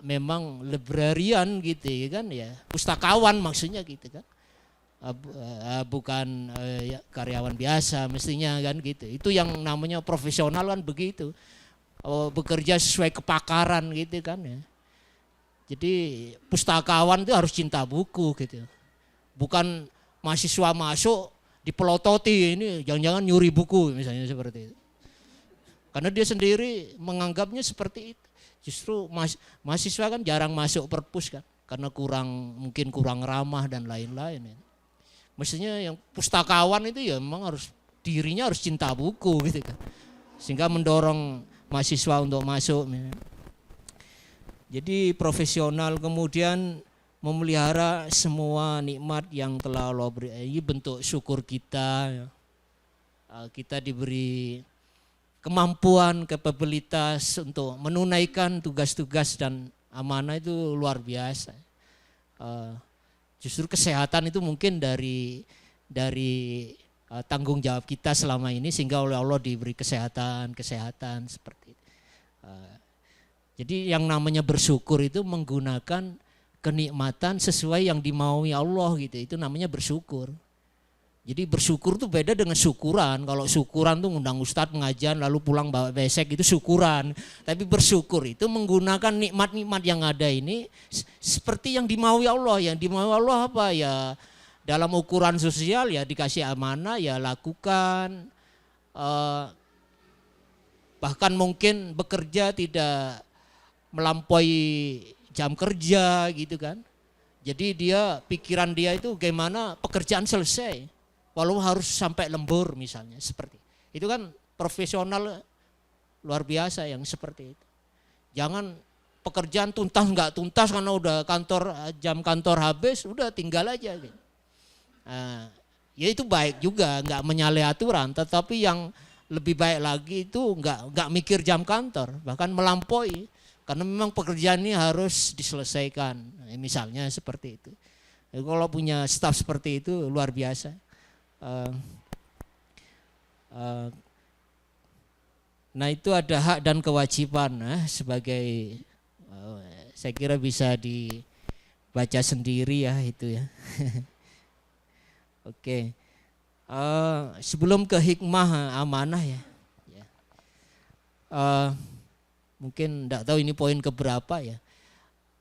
memang librarian gitu ya kan ya, pustakawan maksudnya gitu kan. Bukan karyawan biasa mestinya kan gitu. Itu yang namanya profesional kan begitu. Bekerja sesuai kepakaran gitu kan ya. Jadi pustakawan itu harus cinta buku gitu. Bukan mahasiswa masuk dipelototi, ini jangan-jangan nyuri buku misalnya seperti itu. Karena dia sendiri menganggapnya seperti itu. Justru mahasiswa kan jarang masuk perpus kan, karena mungkin kurang ramah dan lain-lain. Ya. Mestinya yang pustakawan itu ya memang dirinya harus cinta buku gitu kan. Sehingga mendorong mahasiswa untuk masuk. Jadi profesional, kemudian memelihara semua nikmat yang telah Allah beri. Ini bentuk syukur kita. Kita diberi kemampuan, kapabilitas untuk menunaikan tugas-tugas dan amanah itu luar biasa. Justru kesehatan itu mungkin dari tanggung jawab kita selama ini, sehingga oleh Allah diberi kesehatan seperti itu. Jadi yang namanya bersyukur itu menggunakan kenikmatan sesuai yang dimaui Allah gitu. Itu namanya bersyukur. Jadi bersyukur tuh beda dengan syukuran. Kalau syukuran tuh ngundang ustadz pengajian lalu pulang bawa besek, itu syukuran. Tapi bersyukur itu menggunakan nikmat-nikmat yang ada ini seperti yang dimaui Allah. Yang dimaui Allah apa ya? Dalam ukuran sosial ya dikasih amanah ya lakukan. Bahkan mungkin bekerja tidak melampaui jam kerja gitu kan. Jadi pikiran dia itu bagaimana pekerjaan selesai. Walau harus sampai lembur misalnya seperti itu kan profesional luar biasa yang seperti itu. Jangan pekerjaan tuntas nggak tuntas karena udah jam kantor habis udah tinggal aja gitu. Ya itu baik juga, nggak menyalahi aturan, tetapi yang lebih baik lagi itu nggak mikir jam kantor, bahkan melampaui, karena memang pekerjaan ini harus diselesaikan. Misalnya seperti itu. Kalau punya staf seperti itu luar biasa. Nah itu ada hak dan kewajiban sebagai saya kira bisa dibaca sendiri ya itu ya. Oke. Sebelum ke hikmah amanah ya. Mungkin enggak tahu ini poin keberapa ya.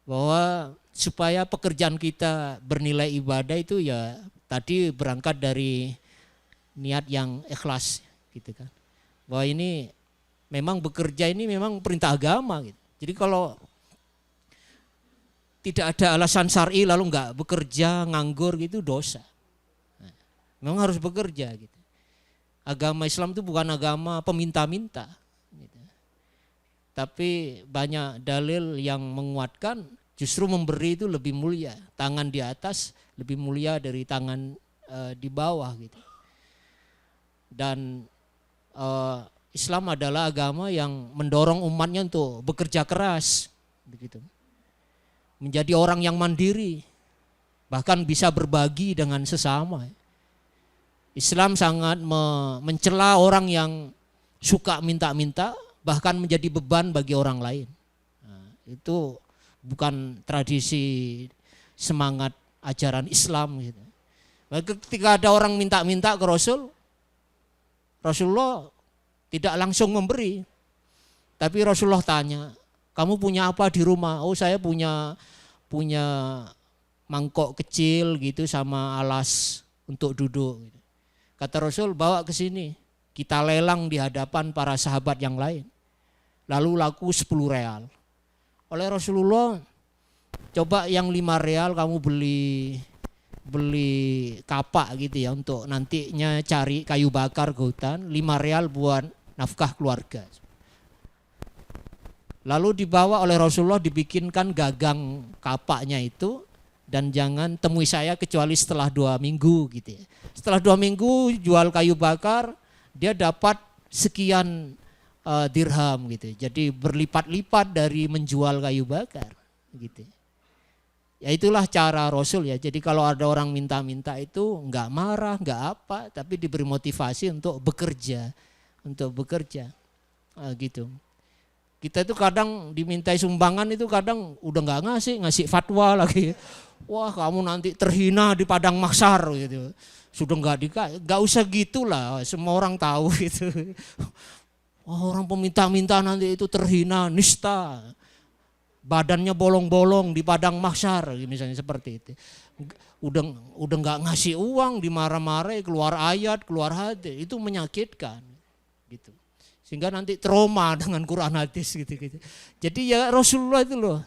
Bahwa supaya pekerjaan kita bernilai ibadah itu ya tadi berangkat dari niat yang ikhlas gitu kan. Bahwa ini memang bekerja ini memang perintah agama gitu. Jadi kalau tidak ada alasan syar'i lalu enggak bekerja, nganggur gitu dosa. Memang harus bekerja gitu. Agama Islam itu bukan agama peminta-minta gitu. Tapi banyak dalil yang menguatkan justru memberi itu lebih mulia. Tangan di atas lebih mulia dari tangan di bawah gitu. Dan Islam adalah agama yang mendorong umatnya untuk bekerja keras begitu. Menjadi orang yang mandiri, bahkan bisa berbagi dengan sesama. Islam sangat mencela orang yang suka minta-minta, bahkan menjadi beban bagi orang lain. Nah, itu bukan tradisi semangat ajaran Islam gitu. Ketika ada orang minta-minta ke Rasulullah tidak langsung memberi. Tapi Rasulullah tanya, kamu punya apa di rumah? Oh saya punya mangkok kecil gitu sama alas untuk duduk. Kata Rasul, bawa ke sini, kita lelang di hadapan para sahabat yang lain. Lalu laku 10 real. Oleh Rasulullah, coba yang 5 real kamu beli kapak gitu ya untuk nantinya cari kayu bakar ke hutan, 5 real buat nafkah keluarga. Lalu dibawa oleh Rasulullah, dibikinkan gagang kapaknya itu, dan jangan temui saya kecuali setelah 2 minggu gitu ya. Setelah 2 minggu jual kayu bakar, dia dapat sekian dirham gitu. Jadi berlipat-lipat dari menjual kayu bakar gitu. Ya itulah cara Rasul ya. Jadi kalau ada orang minta-minta itu enggak marah, enggak apa, tapi diberi motivasi untuk bekerja, gitu. Kita itu kadang dimintai sumbangan itu kadang udah enggak ngasih fatwa lagi. Wah kamu nanti terhina di padang mahsyar gitu. Sudah enggak usah gitulah, semua orang tahu gitu. Wah, orang peminta-minta nanti itu terhina, nista. Badannya bolong-bolong di padang mahsyar misalnya seperti itu. Udah enggak ngasih uang, dimarah-marah, keluar ayat, keluar hadis, itu menyakitkan gitu. Sehingga nanti trauma dengan Quran hadis gitu. Jadi ya Rasulullah itu loh.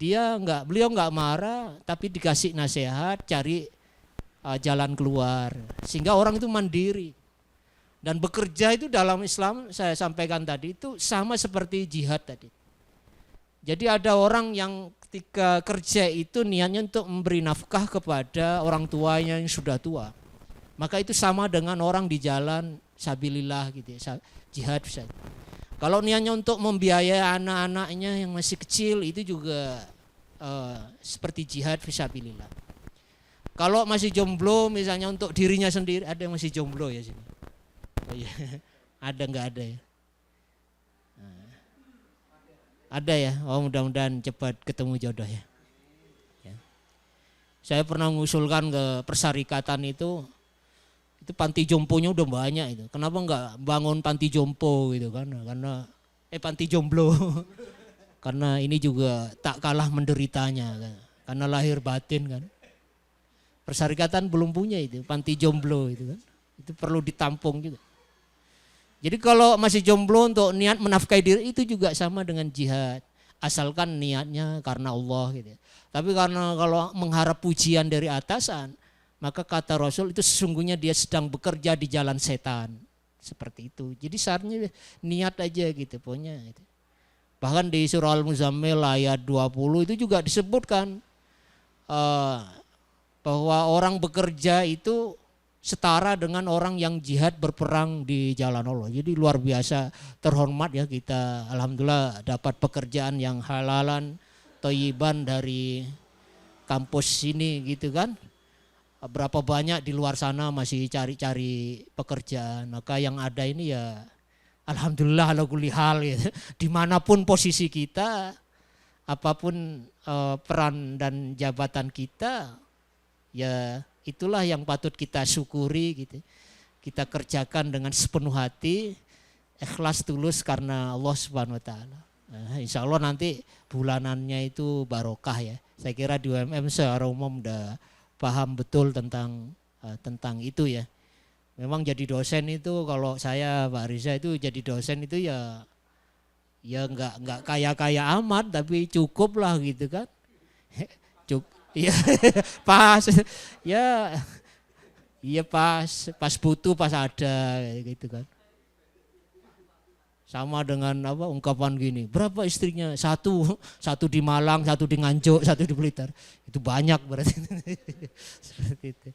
Beliau enggak marah, tapi dikasih nasihat, cari jalan keluar. Sehingga orang itu mandiri. Dan bekerja itu dalam Islam saya sampaikan tadi itu sama seperti jihad tadi. Jadi ada orang yang ketika kerja itu niatnya untuk memberi nafkah kepada orang tuanya yang sudah tua. Maka itu sama dengan orang di jalan sabilillah gitu ya, jihad bisa. Kalau niatnya untuk membiayai anak-anaknya yang masih kecil itu juga seperti jihad fisabilillah. Kalau masih jomblo misalnya untuk dirinya sendiri, ada yang masih jomblo ya sini. Oh iya. Ada enggak ada ya? Ada ya, oh mudah-mudahan cepat ketemu jodoh ya. Saya pernah mengusulkan ke persyarikatan itu panti jomponya udah banyak itu. Kenapa enggak bangun panti jompo gitu kan? Karena panti jomblo. Karena ini juga tak kalah menderitanya kan. Karena lahir batin kan. Persyarikatan belum punya itu, panti jomblo itu kan. Itu perlu ditampung juga. Jadi kalau masih jomblo untuk niat menafkahi diri itu juga sama dengan jihad. Asalkan niatnya karena Allah gitu. Tapi karena kalau mengharap pujian dari atasan, maka kata Rasul itu sesungguhnya dia sedang bekerja di jalan setan. Seperti itu. Jadi seharusnya niat aja gitu pokoknya. Bahkan di surah Al-Muzammil ayat 20 itu juga disebutkan bahwa orang bekerja itu setara dengan orang yang jihad berperang di jalan Allah. Jadi luar biasa terhormat ya kita, alhamdulillah dapat pekerjaan yang halalan, thayyiban dari kampus sini gitu kan. Berapa banyak di luar sana masih cari-cari pekerjaan. Maka yang ada ini ya alhamdulillah ala kulli hal ya. Dimanapun posisi kita, apapun peran dan jabatan kita, ya itulah yang patut kita syukuri gitu. Kita kerjakan dengan sepenuh hati, ikhlas tulus karena Allah Subhanahu wa taala. Nah, insya Allah nanti bulanannya itu barokah ya. Saya kira di UMM secara umum udah paham betul tentang itu ya. Memang jadi dosen itu, kalau saya Pak Riza itu jadi dosen itu ya nggak kaya amat, tapi cukup lah gitu kan. Ya pas ya, iya pas butuh, pas ada gitu kan. Sama dengan apa ungkapan gini, berapa istrinya? Satu di Malang, satu di Nganjuk, satu di Blitar. Itu banyak berarti. Seperti itu.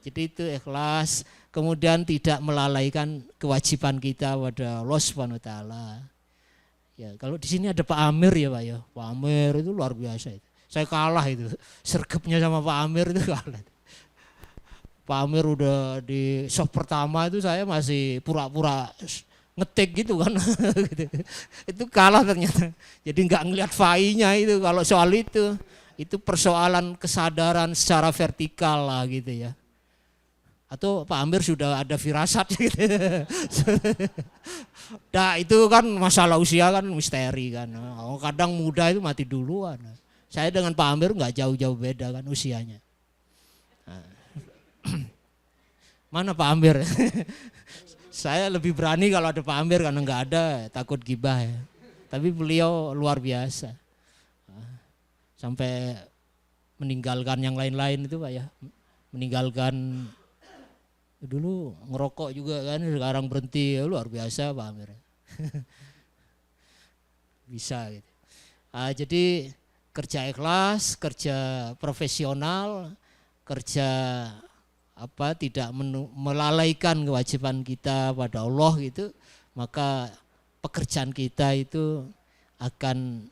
Jadi itu ikhlas, kemudian tidak melalaikan kewajiban kita pada Allah Subhanahu wa taala. Ya, kalau di sini ada Pak Amir ya Pak ya. Pak Amir itu luar biasa itu. Saya kalah itu. Sergapnya sama Pak Amir itu kalah. Pak Amir udah di shock pertama itu saya masih pura-pura ngetik gitu kan. Itu kalah ternyata. Jadi nggak ngelihat fainya itu kalau soal itu. Itu persoalan kesadaran secara vertikal lah gitu ya. Atau Pak Amir sudah ada firasat gitu. Nah itu kan masalah usia kan misteri kan. Kadang muda itu mati duluan. Saya dengan Pak Amir nggak jauh-jauh beda kan usianya. Nah. Mana Pak Amir? Saya lebih berani kalau ada Pak Amir, karena nggak ada takut gibah ya. Tapi beliau luar biasa. Sampai meninggalkan yang lain-lain itu Pak ya. Meninggalkan dulu ngerokok juga kan, sekarang berhenti, luar biasa Pak Amir. Bisa gitu. Jadi kerja ikhlas, kerja profesional, kerja tidak melalaikan kewajiban kita pada Allah gitu, maka pekerjaan kita itu akan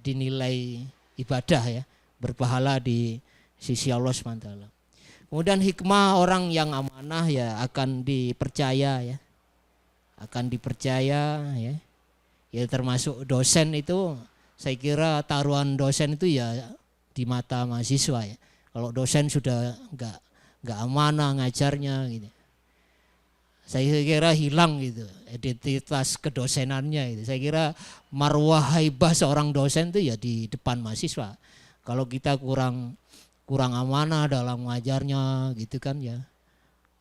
dinilai ibadah ya, berpahala di sisi Allah SWT. Kemudian hikmah orang yang amanah ya akan dipercaya ya. Akan dipercaya ya. Ya termasuk dosen itu, saya kira taruhan dosen itu ya di mata mahasiswa ya. Kalau dosen sudah enggak amanah ngajarnya gitu. Saya kira hilang gitu identitas kedosenannya gitu. Saya kira marwah haibah seorang dosen itu ya di depan mahasiswa. Kalau kita kurang amanah dalam mengajarnya gitu kan ya,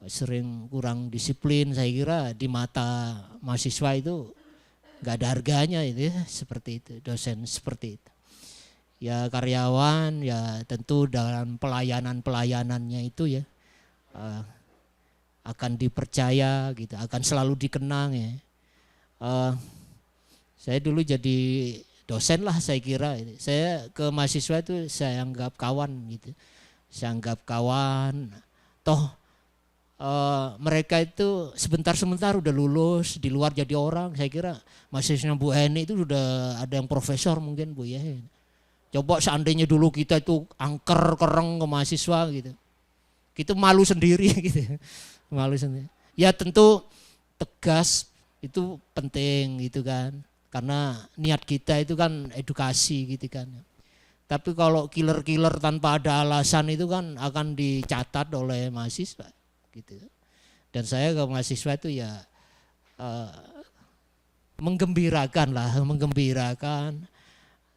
sering kurang disiplin, saya kira di mata mahasiswa itu nggak ada harganya itu ya, seperti itu dosen seperti itu. Ya karyawan ya tentu dalam pelayanannya itu ya akan dipercaya gitu, akan selalu dikenang ya. Saya dulu jadi dosen lah saya kira. Saya ke mahasiswa itu saya anggap kawan gitu. Saya anggap kawan. Toh mereka itu sebentar udah lulus, di luar jadi orang. Saya kira mahasiswa Bu Heni itu sudah ada yang profesor mungkin Bu ya. Coba seandainya dulu kita itu angker kereng ke mahasiswa gitu. Kita malu sendiri gitu. Malu sendiri. Ya tentu tegas itu penting gitu kan. Karena niat kita itu kan edukasi gitu kan. Tapi kalau killer tanpa ada alasan itu kan akan dicatat oleh mahasiswa gitu. Dan saya ke mahasiswa itu ya menggembirakan,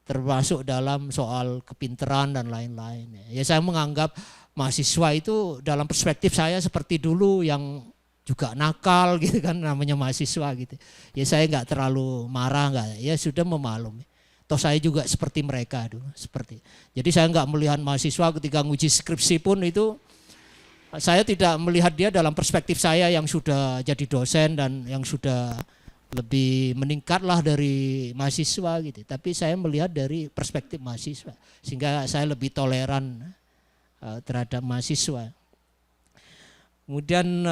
termasuk dalam soal kepintaran dan lain-lain. Ya saya menganggap mahasiswa itu dalam perspektif saya seperti dulu yang juga nakal gitu kan, namanya mahasiswa gitu. Ya saya nggak terlalu marah, ya sudah memaklumi. Toh saya juga seperti mereka dulu, seperti. Jadi saya nggak melihat mahasiswa ketika nguji skripsi pun itu, saya tidak melihat dia dalam perspektif saya yang sudah jadi dosen dan yang sudah lebih meningkatlah dari mahasiswa gitu. Tapi saya melihat dari perspektif mahasiswa, sehingga saya lebih toleran terhadap mahasiswa. Kemudian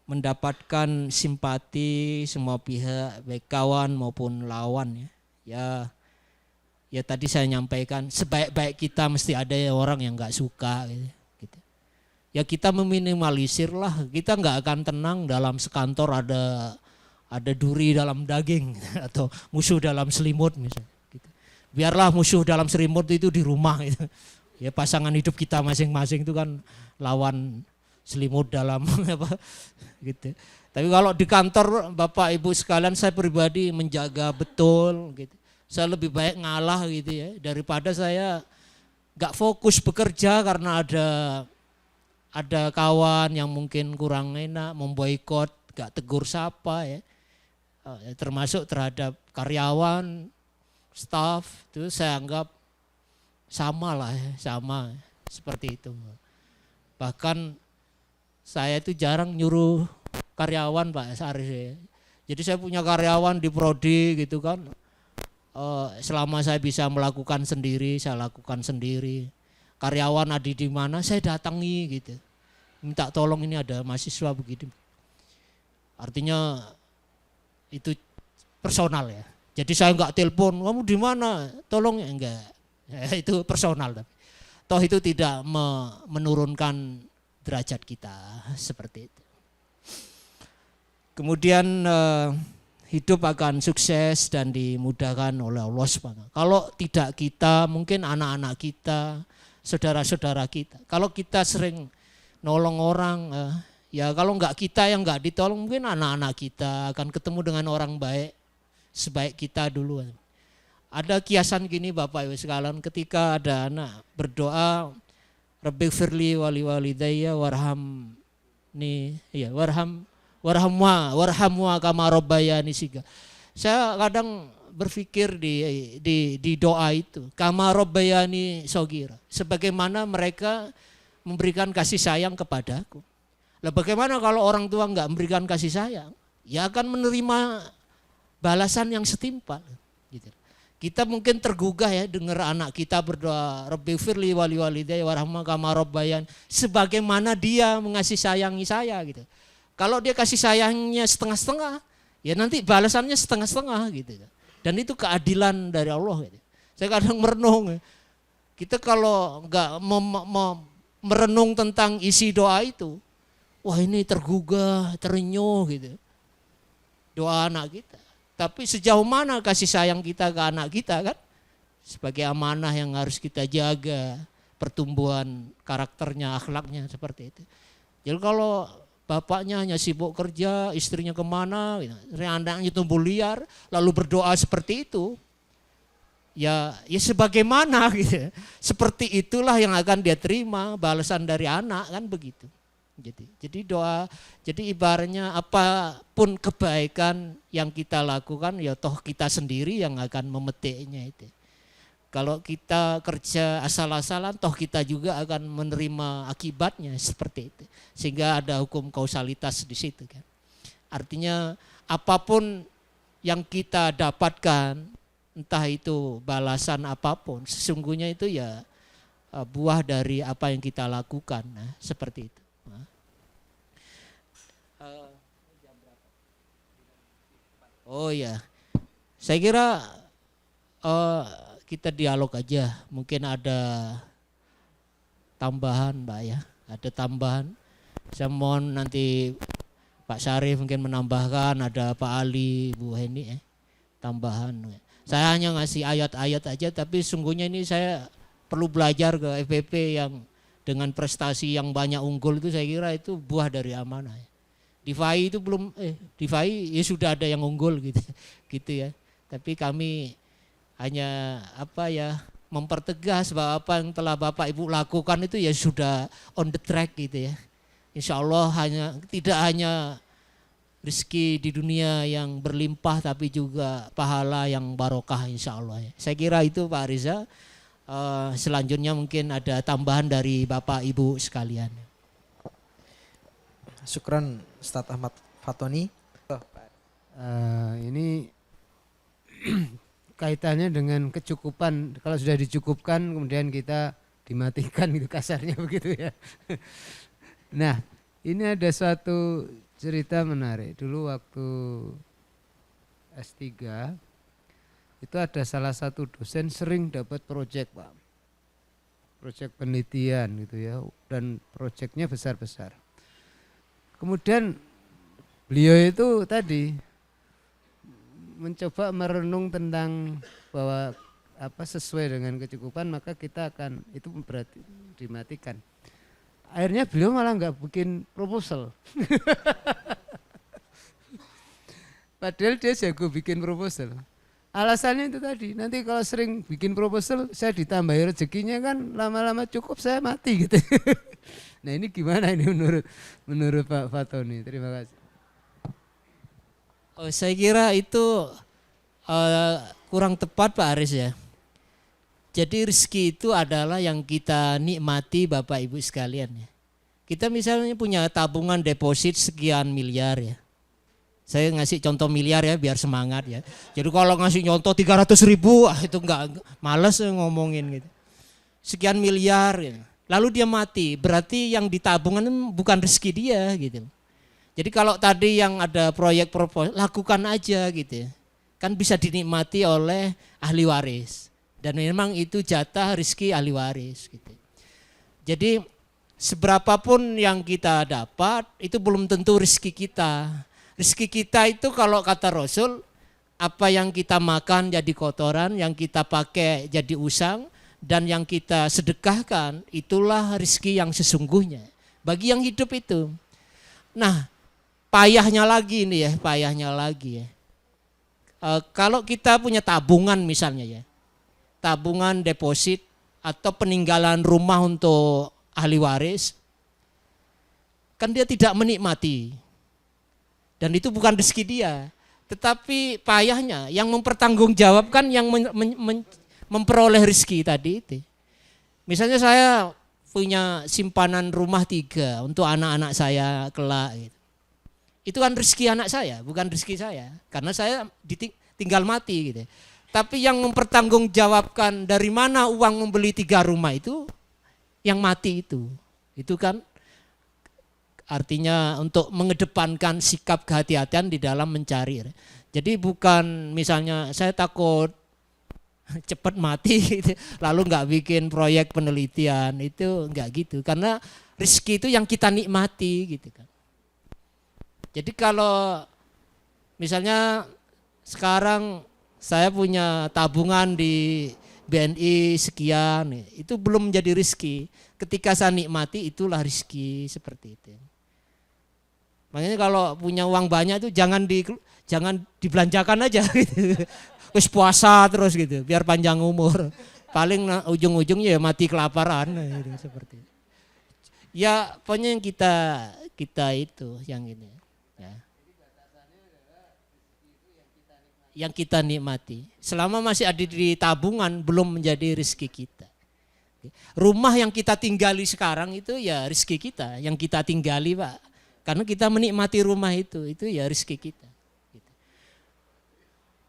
mendapatkan simpati semua pihak, baik kawan maupun lawan ya. Ya tadi saya nyampaikan, sebaik-baik kita mesti ada orang yang nggak suka gitu. Ya kita meminimalisir lah, kita nggak akan tenang dalam sekantor ada duri dalam daging atau musuh dalam selimut misalnya. Gitu. Biarlah musuh dalam selimut itu di rumah gitu. Ya pasangan hidup kita masing-masing itu kan lawan selimut dalam apa gitu. Tapi kalau di kantor Bapak Ibu sekalian, saya pribadi menjaga betul gitu. Saya lebih baik ngalah gitu ya daripada saya nggak fokus bekerja karena ada kawan yang mungkin kurang enak memboikot, nggak tegur sapa ya. Termasuk terhadap karyawan, staff itu saya anggap sama lah ya, sama seperti itu. Bahkan saya itu jarang nyuruh karyawan Pak Sarif ya. Jadi saya punya karyawan di prodi gitu kan. Selama saya bisa melakukan sendiri, saya lakukan sendiri. Karyawan ada di mana, saya datangi gitu. Minta tolong, ini ada mahasiswa begini. Artinya itu personal ya. Jadi saya enggak telepon, kamu di mana? Tolong ya enggak. Ya, itu personal. Toh itu tidak menurunkan derajat kita seperti itu. Kemudian hidup akan sukses dan dimudahkan oleh Allah SWT. Kalau tidak kita, mungkin anak-anak kita, saudara-saudara kita. Kalau kita sering nolong orang, ya kalau enggak kita yang enggak ditolong, mungkin anak-anak kita akan ketemu dengan orang baik, sebaik kita dulu. Ada kiasan gini Bapak Ibu sekalian, ketika ada anak berdoa, Rabbighfirli wali walidayya warhamni, ya warhamwa kama rabbayani siga. Saya kadang berpikir di doa itu, kama rabbayani sogira, sebagaimana mereka memberikan kasih sayang kepadaku. Lah bagaimana kalau orang tua enggak memberikan kasih sayang? Ya akan menerima balasan yang setimpal gitu. Kita mungkin tergugah ya dengar anak kita berdoa Rabbighfirli wali walidayya warhamma kama rabbayani, sebagaimana dia mengasihi sayangi saya gitu. Kalau dia kasih sayangnya setengah-setengah, ya nanti balasannya setengah-setengah gitu. Dan itu keadilan dari Allah gitu. Saya kadang merenung, kita kalau enggak merenung tentang isi doa itu, wah ini tergugah, terenyuh gitu. Doa anak kita. Tapi sejauh mana kasih sayang kita ke anak kita kan? Sebagai amanah yang harus kita jaga, pertumbuhan karakternya, akhlaknya seperti itu. Jadi kalau bapaknya hanya sibuk kerja, istrinya kemana, anaknya tumbuh liar, lalu berdoa seperti itu, ya sebagaimana gitu. Seperti itulah yang akan dia terima balasan dari anak kan begitu. Jadi doa, jadi ibaratnya apapun kebaikan yang kita lakukan, ya toh kita sendiri yang akan memetiknya itu. Kalau kita kerja asal-asalan, toh kita juga akan menerima akibatnya seperti itu. Sehingga ada hukum kausalitas di situ kan. Artinya apapun yang kita dapatkan, entah itu balasan apapun, sesungguhnya itu ya buah dari apa yang kita lakukan. Nah, seperti itu. Oh ya, saya kira kita dialog aja, mungkin ada tambahan Mbak ya, ada tambahan. Saya mohon nanti Pak Syarif mungkin menambahkan, ada Pak Ali, Bu Heni tambahan. Saya hanya ngasih ayat-ayat aja, tapi sungguhnya ini saya perlu belajar ke FPP yang dengan prestasi yang banyak unggul itu, saya kira itu buah dari amanah. Di FAI itu belum, di FAI ya sudah ada yang unggul gitu ya. Tapi kami hanya mempertegas bahwa apa yang telah Bapak Ibu lakukan itu ya sudah on the track gitu ya. Insya Allah tidak hanya rezeki di dunia yang berlimpah, tapi juga pahala yang barokah insya Allah ya. Saya kira itu Pak Riza. Selanjutnya mungkin ada tambahan dari Bapak Ibu sekalian. Syukran Ustadz Ahmad Fatoni. Ini kaitannya dengan kecukupan. Kalau sudah dicukupkan kemudian kita dimatikan gitu kasarnya begitu ya. Nah, Ini ada suatu cerita menarik. Dulu waktu S3 itu ada salah satu dosen sering dapat proyek, Pak. Proyek penelitian gitu ya, dan proyeknya besar-besar. Kemudian beliau itu tadi mencoba merenung tentang bahwa sesuai dengan kecukupan maka kita akan itu berarti dimatikan. Akhirnya beliau malah nggak bikin proposal. Padahal dia jago bikin proposal. Alasannya itu tadi, nanti kalau sering bikin proposal saya ditambahi rezekinya kan lama-lama cukup saya mati gitu. Nah ini gimana ini menurut Pak Fatoni? Terima kasih. Oh, saya kira itu kurang tepat Pak Aris ya. Jadi rezeki itu adalah yang kita nikmati Bapak Ibu sekalian ya. Kita misalnya punya tabungan deposit sekian miliar ya. Saya ngasih contoh miliar ya biar semangat ya. Jadi kalau ngasih contoh 300.000 itu enggak males ngomongin gitu. Sekian miliar ya. Lalu dia mati, berarti yang ditabungan bukan rezeki dia gitu. Jadi kalau tadi yang ada proyek proposal lakukan aja gitu ya. Kan bisa dinikmati oleh ahli waris. Dan memang itu jatah rezeki ahli waris gitu. Jadi seberapapun yang kita dapat itu belum tentu rezeki kita. Rezeki kita itu kalau kata Rasul, apa yang kita makan jadi kotoran, yang kita pakai jadi usang, dan yang kita sedekahkan itulah rezeki yang sesungguhnya. Bagi yang hidup itu. Nah, payahnya lagi nih ya, payahnya lagi ya. Kalau kita punya tabungan misalnya ya, tabungan deposit atau peninggalan rumah untuk ahli waris, kan dia tidak menikmati. Dan itu bukan rezeki dia. Tetapi payahnya yang mempertanggungjawabkan yang memperoleh rezeki tadi itu. Misalnya saya punya simpanan rumah 3 untuk anak-anak saya kelak gitu. Itu kan rezeki anak saya, bukan rezeki saya. Karena saya tinggal mati gitu. Tapi yang mempertanggungjawabkan dari mana uang membeli 3 rumah itu yang mati itu. Itu kan artinya untuk mengedepankan sikap kehati-hatian di dalam mencari. Jadi bukan misalnya saya takut cepat mati gitu, lalu nggak bikin proyek penelitian, itu nggak gitu. Karena rezeki itu yang kita nikmati gitu kan. Jadi kalau misalnya sekarang saya punya tabungan di BNI sekian, itu belum menjadi rezeki. Ketika saya nikmati itulah rezeki seperti itu. Makanya kalau punya uang banyak itu jangan dibelanjakan aja gitu. Terus puasa terus gitu, biar panjang umur. Paling ujung-ujungnya ya mati kelaparan gitu, seperti itu. Ya pokoknya yang kita itu yang ini ya. Yang kita nikmati. Selama masih ada di tabungan belum menjadi rezeki kita. Rumah yang kita tinggali sekarang itu ya rezeki kita, yang kita tinggali Pak. Karena kita menikmati rumah itu ya rezeki kita.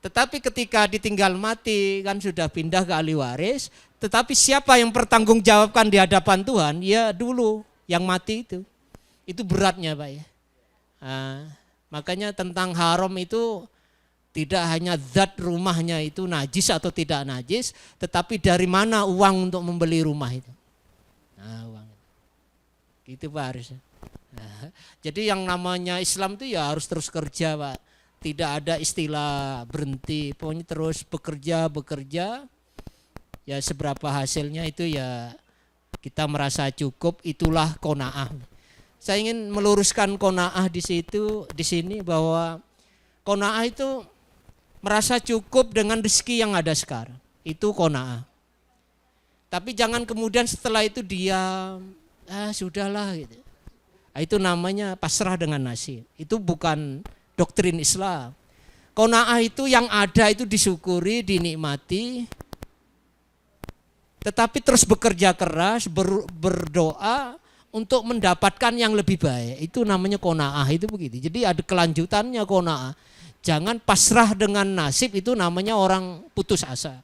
Tetapi ketika ditinggal mati kan sudah pindah ke ahli waris, tetapi siapa yang bertanggungjawabkan di hadapan Tuhan? Ya dulu yang mati itu. Itu beratnya Pak ya. Nah, makanya tentang haram itu tidak hanya zat rumahnya itu najis atau tidak najis, tetapi dari mana uang untuk membeli rumah itu. Nah, uang. Gitu Pak Aris. Nah, jadi yang namanya Islam itu ya harus terus kerja Pak. Tidak ada istilah berhenti, pokoknya terus bekerja. Ya seberapa hasilnya itu ya kita merasa cukup, itulah qanaah. Saya ingin meluruskan qanaah di sini bahwa qanaah itu merasa cukup dengan rezeki yang ada sekarang. Itu qanaah. Tapi jangan kemudian setelah itu diam, sudahlah gitu. Itu namanya pasrah dengan nasib. Itu bukan doktrin Islam. Qanaah itu yang ada itu disyukuri, dinikmati. Tetapi terus bekerja keras, berdoa untuk mendapatkan yang lebih baik. Itu namanya qanaah, itu begitu. Jadi ada kelanjutannya qanaah. Jangan pasrah dengan nasib, itu namanya orang putus asa.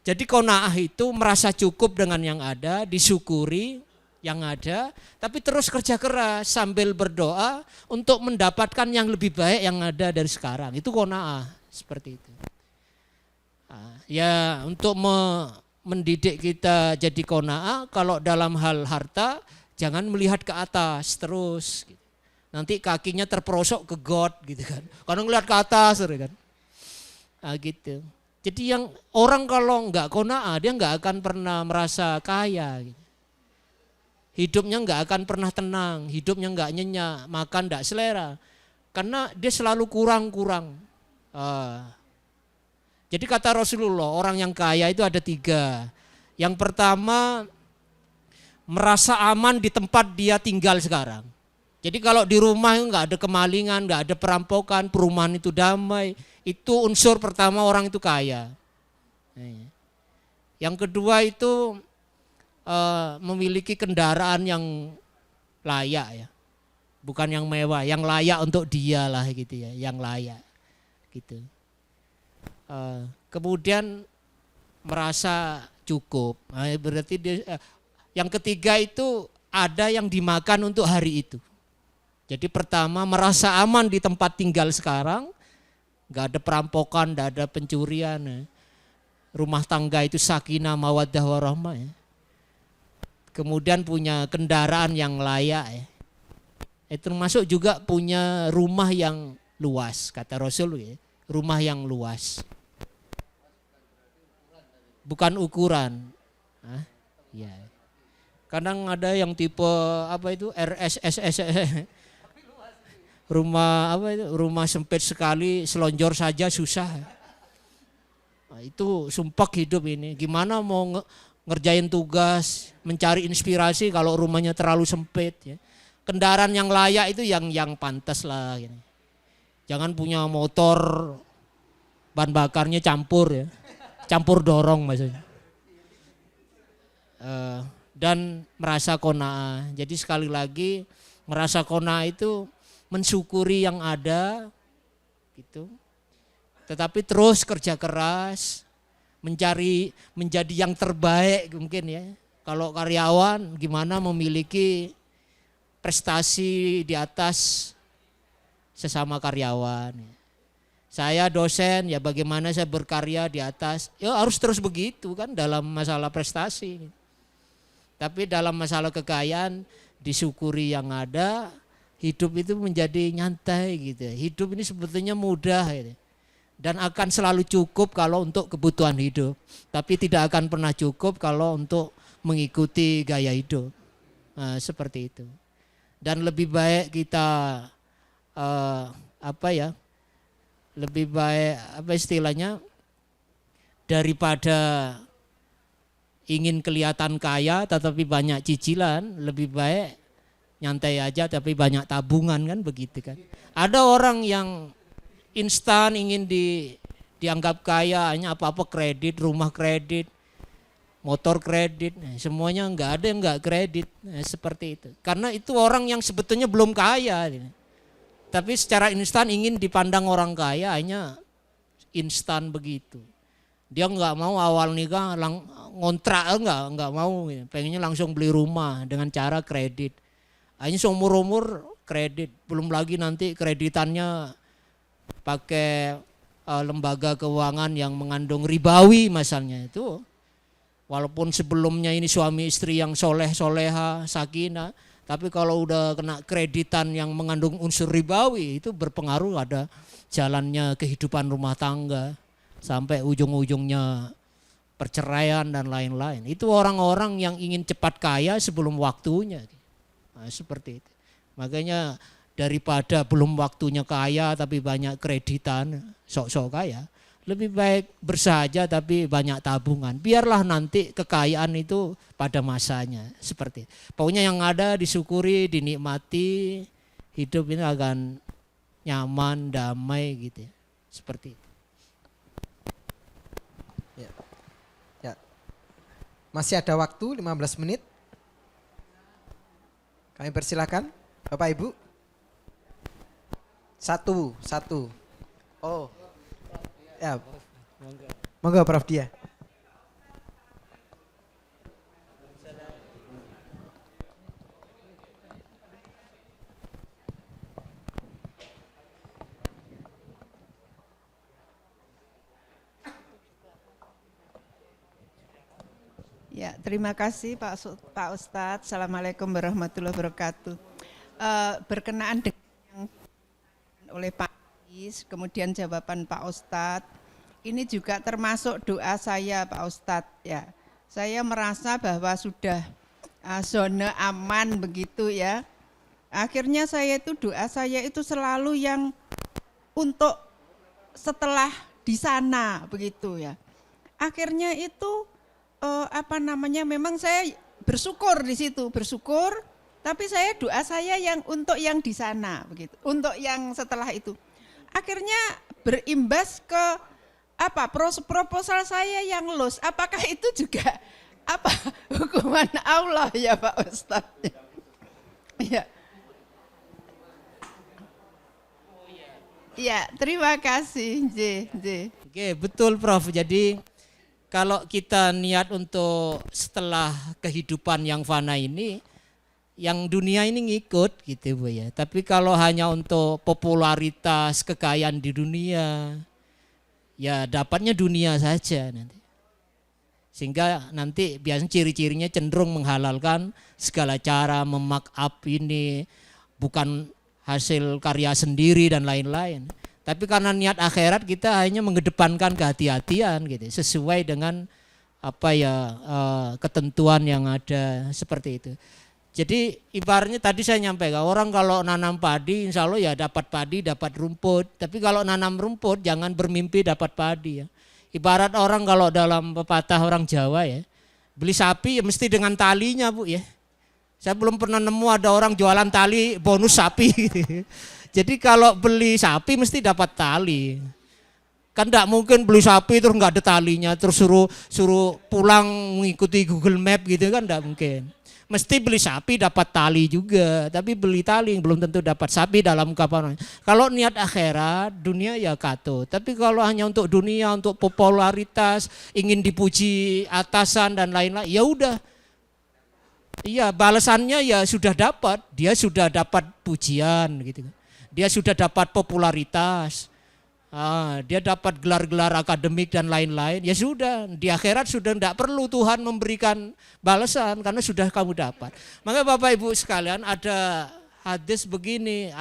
Jadi qanaah itu merasa cukup dengan yang ada, disyukuri, yang ada, tapi terus kerja keras sambil berdoa untuk mendapatkan yang lebih baik yang ada dari sekarang. Itu qanaah, seperti itu. Ya untuk mendidik kita jadi qanaah, kalau dalam hal harta jangan melihat ke atas terus. Nanti kakinya terperosok ke got gitu kan. Karena ngelihat ke atas kan. Gitu. Jadi yang orang kalau nggak qanaah dia nggak akan pernah merasa kaya. Gitu. Hidupnya nggak akan pernah tenang, hidupnya nggak nyenyak, makan nggak selera, karena dia selalu kurang-kurang. Jadi kata Rasulullah, orang yang kaya itu ada 3. Yang pertama, merasa aman di tempat dia tinggal sekarang. Jadi kalau di rumah itu nggak ada kemalingan, nggak ada perampokan, perumahan itu damai, itu unsur pertama orang itu kaya. Yang kedua itu memiliki kendaraan yang layak ya, bukan yang mewah, yang layak untuk dia lah gitu ya, yang layak gitu. Kemudian merasa cukup, berarti dia, yang ketiga itu ada yang dimakan untuk hari itu. Jadi pertama merasa aman di tempat tinggal sekarang, nggak ada perampokan, nggak ada pencurian, rumah tangga itu sakinah mawaddah warahmah ya. Kemudian punya kendaraan yang layak ya. Termasuk juga punya rumah yang luas, kata Rasul ya, rumah yang luas. Bukan ukuran. Ya. Kadang ada yang tipe apa itu RSSS rumah apa itu, rumah sempit sekali, selonjor saja susah. Itu sumpek hidup ini. Gimana mau ngerjain tugas, mencari inspirasi kalau rumahnya terlalu sempit ya. Kendaraan yang layak itu yang pantas lah gitu. Jangan punya motor ban bakarnya campur ya. Campur dorong maksudnya. Dan merasa qanaah. Jadi sekali lagi merasa qanaah itu mensyukuri yang ada gitu. Tetapi terus kerja keras, mencari menjadi yang terbaik mungkin ya. Kalau karyawan gimana memiliki prestasi di atas sesama karyawan. Saya dosen ya bagaimana saya berkarya di atas. Ya harus terus begitu kan dalam masalah prestasi. Tapi dalam masalah kekayaan disyukuri yang ada, hidup itu menjadi nyantai gitu. Hidup ini sebetulnya mudah gitu. Dan akan selalu cukup kalau untuk kebutuhan hidup. Tapi tidak akan pernah cukup kalau untuk mengikuti gaya hidup. Seperti itu. Dan lebih baik kita lebih baik apa istilahnya, daripada ingin kelihatan kaya tetapi banyak cicilan, lebih baik nyantai aja tapi banyak tabungan kan begitu kan. Ada orang yang instan ingin dianggap kaya, hanya apa-apa kredit, rumah kredit, motor kredit, semuanya enggak ada yang enggak kredit, seperti itu. Karena itu orang yang sebetulnya belum kaya. Tapi secara instan ingin dipandang orang kaya, hanya instan begitu. Dia enggak mau awal nikah ngontrak, enggak mau, pengennya langsung beli rumah dengan cara kredit. Hanya seumur-umur kredit, belum lagi nanti kreditannya pakai lembaga keuangan yang mengandung ribawi misalnya itu. Walaupun sebelumnya ini suami istri yang soleh-soleha, sakinah, tapi kalau udah kena kreditan yang mengandung unsur ribawi itu berpengaruh ada jalannya kehidupan rumah tangga sampai ujung-ujungnya perceraian dan lain-lain. Itu orang-orang yang ingin cepat kaya sebelum waktunya. Seperti itu. Makanya daripada belum waktunya kaya tapi banyak kreditan, sok-sok kaya, lebih baik bersahaja tapi banyak tabungan. Biarlah nanti kekayaan itu pada masanya. Seperti itu. Pokoknya yang ada disyukuri, dinikmati, hidup ini akan nyaman, damai gitu ya. Seperti itu. Ya. Masih ada waktu 15 menit. Kami persilakan Bapak Ibu. Satu. Oh. Ya. Monggo Prof Dia. Ya, terima kasih Pak Ustadz. Assalamualaikum warahmatullahi wabarakatuh. Berkenaan dengan yang oleh Pak Is, kemudian jawaban Pak Ustadz, ini juga termasuk doa saya Pak Ustadz. Ya, saya merasa bahwa sudah zona aman begitu ya. Akhirnya doa saya itu selalu yang untuk setelah di sana begitu ya. Akhirnya itu memang saya bersyukur di situ, tapi saya doa saya yang untuk yang di sana begitu, untuk yang setelah itu. Akhirnya berimbas ke proposal saya yang los. Apakah itu juga hukuman Allah ya Pak Ustadz? Ya. Ya, terima kasih. Oke, betul Prof. Jadi kalau kita niat untuk setelah kehidupan yang fana ini, yang dunia ini ngikut gitu Bu ya. Tapi kalau hanya untuk popularitas, kekayaan di dunia, ya dapatnya dunia saja nanti. Sehingga nanti biasanya ciri-cirinya cenderung menghalalkan segala cara, memak-up ini, bukan hasil karya sendiri dan lain-lain. Tapi karena niat akhirat kita hanya mengedepankan kehati-hatian gitu, sesuai dengan ketentuan yang ada seperti itu. Jadi ibaratnya tadi saya nyampaikan, orang kalau nanam padi insya Allah ya dapat padi, dapat rumput. Tapi kalau nanam rumput jangan bermimpi dapat padi ya. Ibarat orang kalau dalam pepatah orang Jawa ya, beli sapi ya mesti dengan talinya Bu ya. Saya belum pernah nemu ada orang jualan tali bonus sapi gitu. Jadi kalau beli sapi mesti dapat tali. Kan enggak mungkin beli sapi terus enggak ada talinya, terus suruh pulang mengikuti Google Map gitu kan enggak mungkin. Mesti beli sapi dapat tali juga, tapi beli tali belum tentu dapat sapi dalam kapal. Kalau niat akhirat, dunia ya kato. Tapi kalau hanya untuk dunia, untuk popularitas, ingin dipuji atasan dan lain-lain, ya udah. Iya, balasannya ya sudah dapat, dia sudah dapat pujian gitu. Dia sudah dapat popularitas, dia dapat gelar-gelar akademik dan lain-lain. Ya sudah, di akhirat sudah tidak perlu Tuhan memberikan balasan karena sudah kamu dapat. Maka Bapak Ibu sekalian, ada hadis begini,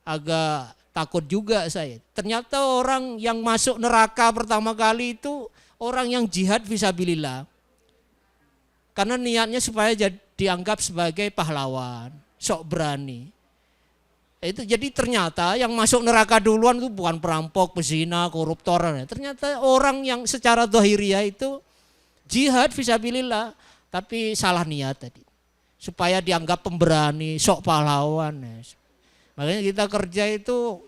agak takut juga saya. Ternyata orang yang masuk neraka pertama kali itu orang yang jihad fisabilillah. Karena niatnya supaya dianggap sebagai pahlawan, sok berani. Itu jadi ternyata yang masuk neraka duluan itu bukan perampok, pezina, koruptor. Ternyata orang yang secara zahiriyah itu jihad fisabilillah, tapi salah niat tadi. Supaya dianggap pemberani, sok pahlawan. Makanya kita kerja itu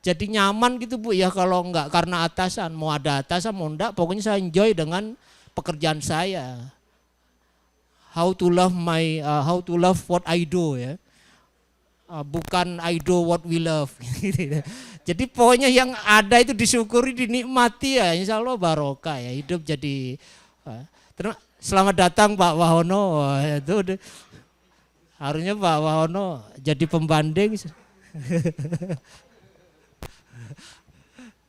jadi nyaman gitu Bu ya, kalau enggak karena atasan, mau ada atasan mau enggak, pokoknya saya enjoy dengan pekerjaan saya. How to love what I do ya. Bukan I do what we love. Jadi pokoknya yang ada itu disyukuri, dinikmati ya, insya Allah barokah ya, hidup jadi. Selamat datang Pak Wahono, itu harusnya Pak Wahono jadi pembanding.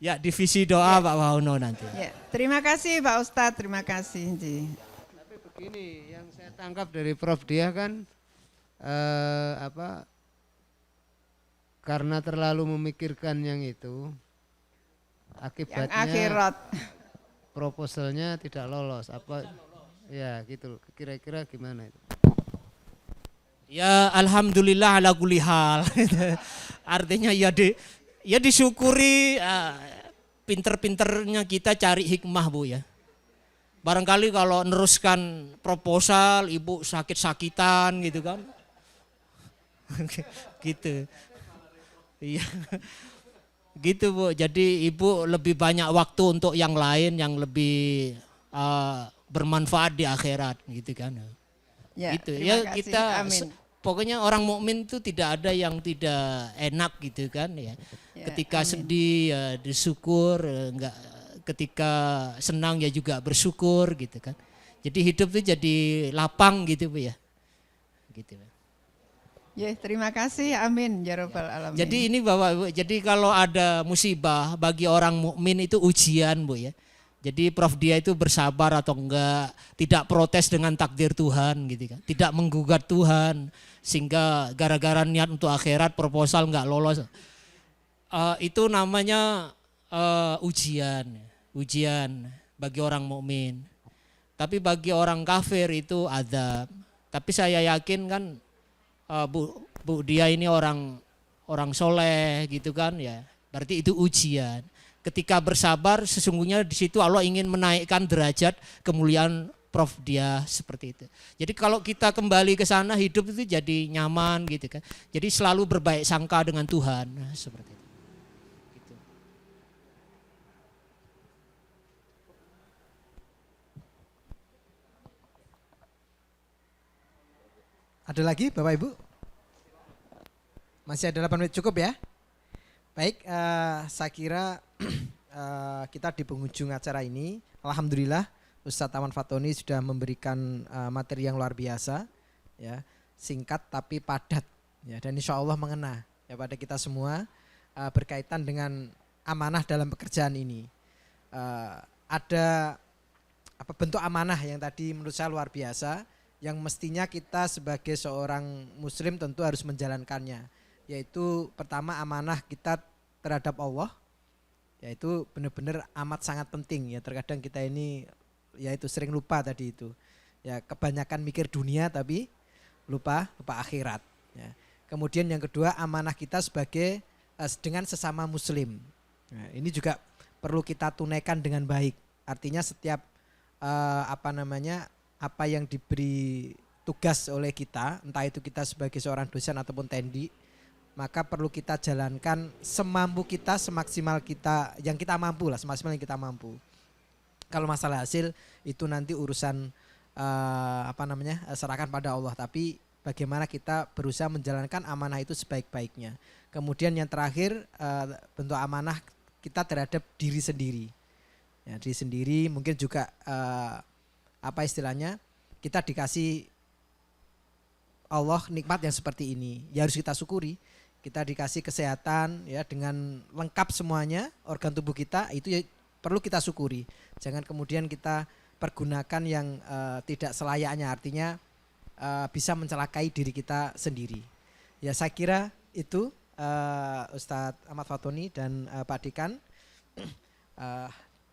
Ya, divisi doa ya. Pak Wahono nanti. Ya, terima kasih Pak Ustadz, terima kasih. Tapi begini, yang saya tangkap dari Prof dia kan karena terlalu memikirkan yang itu, akibatnya yang akhirat, proposalnya tidak lolos. Ya gitu, kira-kira gimana itu? Ya alhamdulillah ala kulli hal. Artinya ya disyukuri, pinter-pinternya kita cari hikmah Bu ya. Barangkali kalau neruskan proposal ibu sakit-sakitan gitu kan. Gitu. Iya, gitu Bu. Jadi ibu lebih banyak waktu untuk yang lain yang lebih bermanfaat di akhirat, gitu kan? Ya, gitu. Ya kasih. kita, Amin. Pokoknya orang mukmin itu tidak ada yang tidak enak gitu kan ya. Ketika amin. Sedih ya disyukur, enggak. Ketika senang ya juga bersyukur gitu kan. Jadi hidup itu jadi lapang gitu Bu ya. Gitu. Ya, terima kasih. Amin ya rabbal alamin. Jadi ini Bapak Ibu, jadi kalau ada musibah bagi orang mukmin itu ujian Bu ya. Jadi Prof dia itu bersabar atau enggak, tidak protes dengan takdir Tuhan gitu kan. Tidak menggugat Tuhan sehingga gara-gara niat untuk akhirat proposal enggak lolos. Itu namanya ujian bagi orang mukmin. Tapi bagi orang kafir itu azab. Tapi saya yakin kan Bu dia ini orang soleh gitu kan ya. Berarti itu ujian. Ketika bersabar sesungguhnya di situ Allah ingin menaikkan derajat kemuliaan Prof dia seperti itu. Jadi kalau kita kembali ke sana hidup itu jadi nyaman gitu kan. Jadi selalu berbaik sangka dengan Tuhan seperti itu. Gitu. Ada lagi Bapak Ibu? Masih ada 8 menit cukup ya? Baik, saya kira kita di penghujung acara ini, alhamdulillah Ustadz Ahmad Fatoni sudah memberikan materi yang luar biasa, ya, singkat tapi padat, ya, dan insya Allah mengena ya pada kita semua berkaitan dengan amanah dalam pekerjaan ini. Ada bentuk amanah yang tadi menurut saya luar biasa, yang mestinya kita sebagai seorang Muslim tentu harus menjalankannya. Yaitu pertama amanah kita terhadap Allah, yaitu benar-benar amat sangat penting ya. Terkadang kita ini yaitu sering lupa tadi itu ya, kebanyakan mikir dunia tapi lupa akhirat ya. Kemudian yang kedua amanah kita sebagai dengan sesama Muslim. Nah, ini juga perlu kita tunaikan dengan baik. Artinya setiap apa yang diberi tugas oleh kita, entah itu kita sebagai seorang dosen ataupun tendi, maka perlu kita jalankan semampu kita, semaksimal kita yang kita mampu lah, semaksimal yang kita mampu. Kalau masalah hasil itu nanti urusan serahkan pada Allah, tapi bagaimana kita berusaha menjalankan amanah itu sebaik-baiknya. Kemudian yang terakhir bentuk amanah kita terhadap diri sendiri. Ya, diri sendiri mungkin juga kita dikasih Allah nikmat yang seperti ini, ya harus kita syukuri. Kita dikasih kesehatan ya dengan lengkap semuanya organ tubuh kita, itu ya perlu kita syukuri. Jangan kemudian kita pergunakan yang tidak selayaknya, artinya bisa mencelakai diri kita sendiri. Ya saya kira itu Ustadz Ahmad Fatoni dan Pak Dekan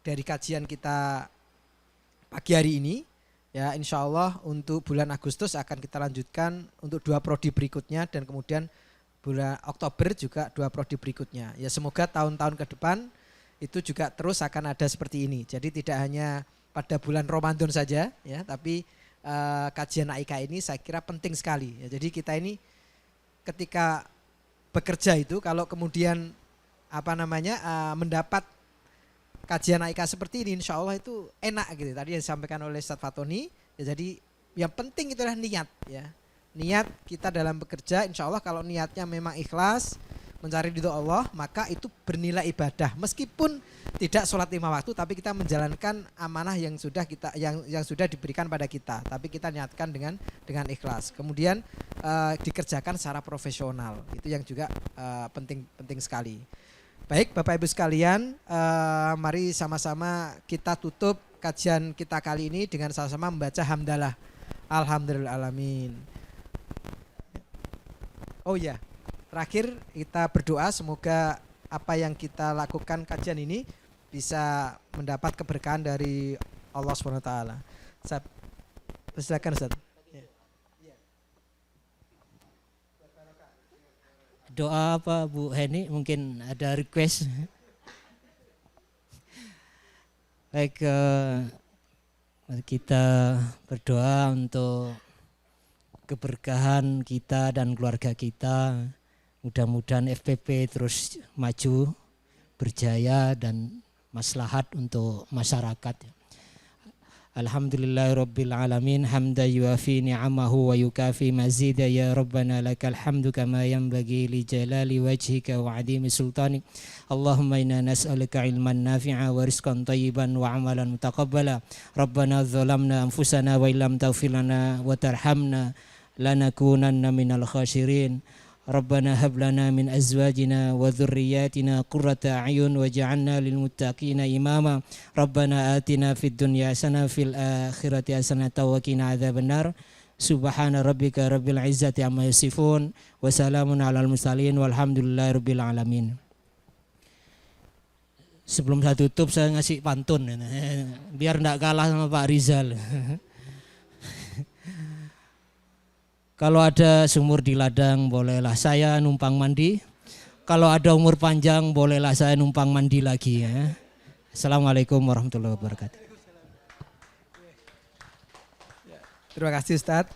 dari kajian kita pagi hari ini. Ya insya Allah untuk bulan Agustus akan kita lanjutkan untuk 2 prodi berikutnya, dan kemudian bulan Oktober juga 2 prodi berikutnya. Ya semoga tahun-tahun ke depan itu juga terus akan ada seperti ini. Jadi tidak hanya pada bulan Ramadan saja ya, tapi kajian AIK ini saya kira penting sekali. Ya, jadi kita ini ketika bekerja itu kalau kemudian mendapat kajian AIK seperti ini, insya Allah itu enak gitu. Tadi yang disampaikan oleh Ustadz Fatoni. Ya, jadi yang penting itulah niat ya. Niat kita dalam bekerja, insya Allah kalau niatnya memang ikhlas mencari ridho Allah, maka itu bernilai ibadah. Meskipun tidak sholat 5 waktu, tapi kita menjalankan amanah yang sudah yang sudah diberikan pada kita. Tapi kita niatkan dengan ikhlas. Kemudian dikerjakan secara profesional. Itu yang juga penting sekali. Baik Bapak Ibu sekalian, mari sama-sama kita tutup kajian kita kali ini dengan sama-sama membaca hamdalah. Alhamdulillahalamin. Oh ya, terakhir kita berdoa semoga apa yang kita lakukan kajian ini bisa mendapat keberkahan dari Allah SWT. Silakan Ustaz. Doa apa Bu Heni? Mungkin ada request. Baik, kita berdoa untuk keberkahan kita dan keluarga kita. Mudah-mudahan FPP terus maju, berjaya dan maslahat untuk masyarakat. Alhamdulillahirabbil alamin, hamdan yuafi ni'amahu wa yukafi mazida, ya rabbana lakal hamdu kama yanbaghi li jalali wajhika wa 'azimi sultanik. Allahumma inna nas'aluka ilman nafi'a wa rizqan thayyiban wa 'amalan mutaqabbala. Rabbana dzalamna anfusana wa illam taghfir lana wa tarhamna lanakunanna minal khasirin. Rabbana hab lana min azwajina wa dhurriyyatina qurrata a'yun waj'alna lil muttaqina imama. Rabbana atina fid dunya hasanah fil akhirati hasanah wa qina adzabannar. Subhana rabbika rabbil izzati amma yasifun wa salamun alal mursalin walhamdulillahi rabbil alamin. Sebelum saya tutup saya ngasih pantun biar enggak kalah sama Pak Rizal. Kalau ada sumur di ladang bolehlah saya numpang mandi. Kalau ada umur panjang bolehlah saya numpang mandi lagi ya. Assalamualaikum warahmatullahi wabarakatuh. Terima kasih Ustadz.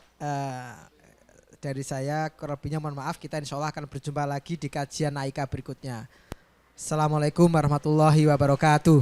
Dari saya kurang lebihnya mohon maaf. Kita insya Allah akan berjumpa lagi di kajian Naika berikutnya. Assalamualaikum warahmatullahi wabarakatuh.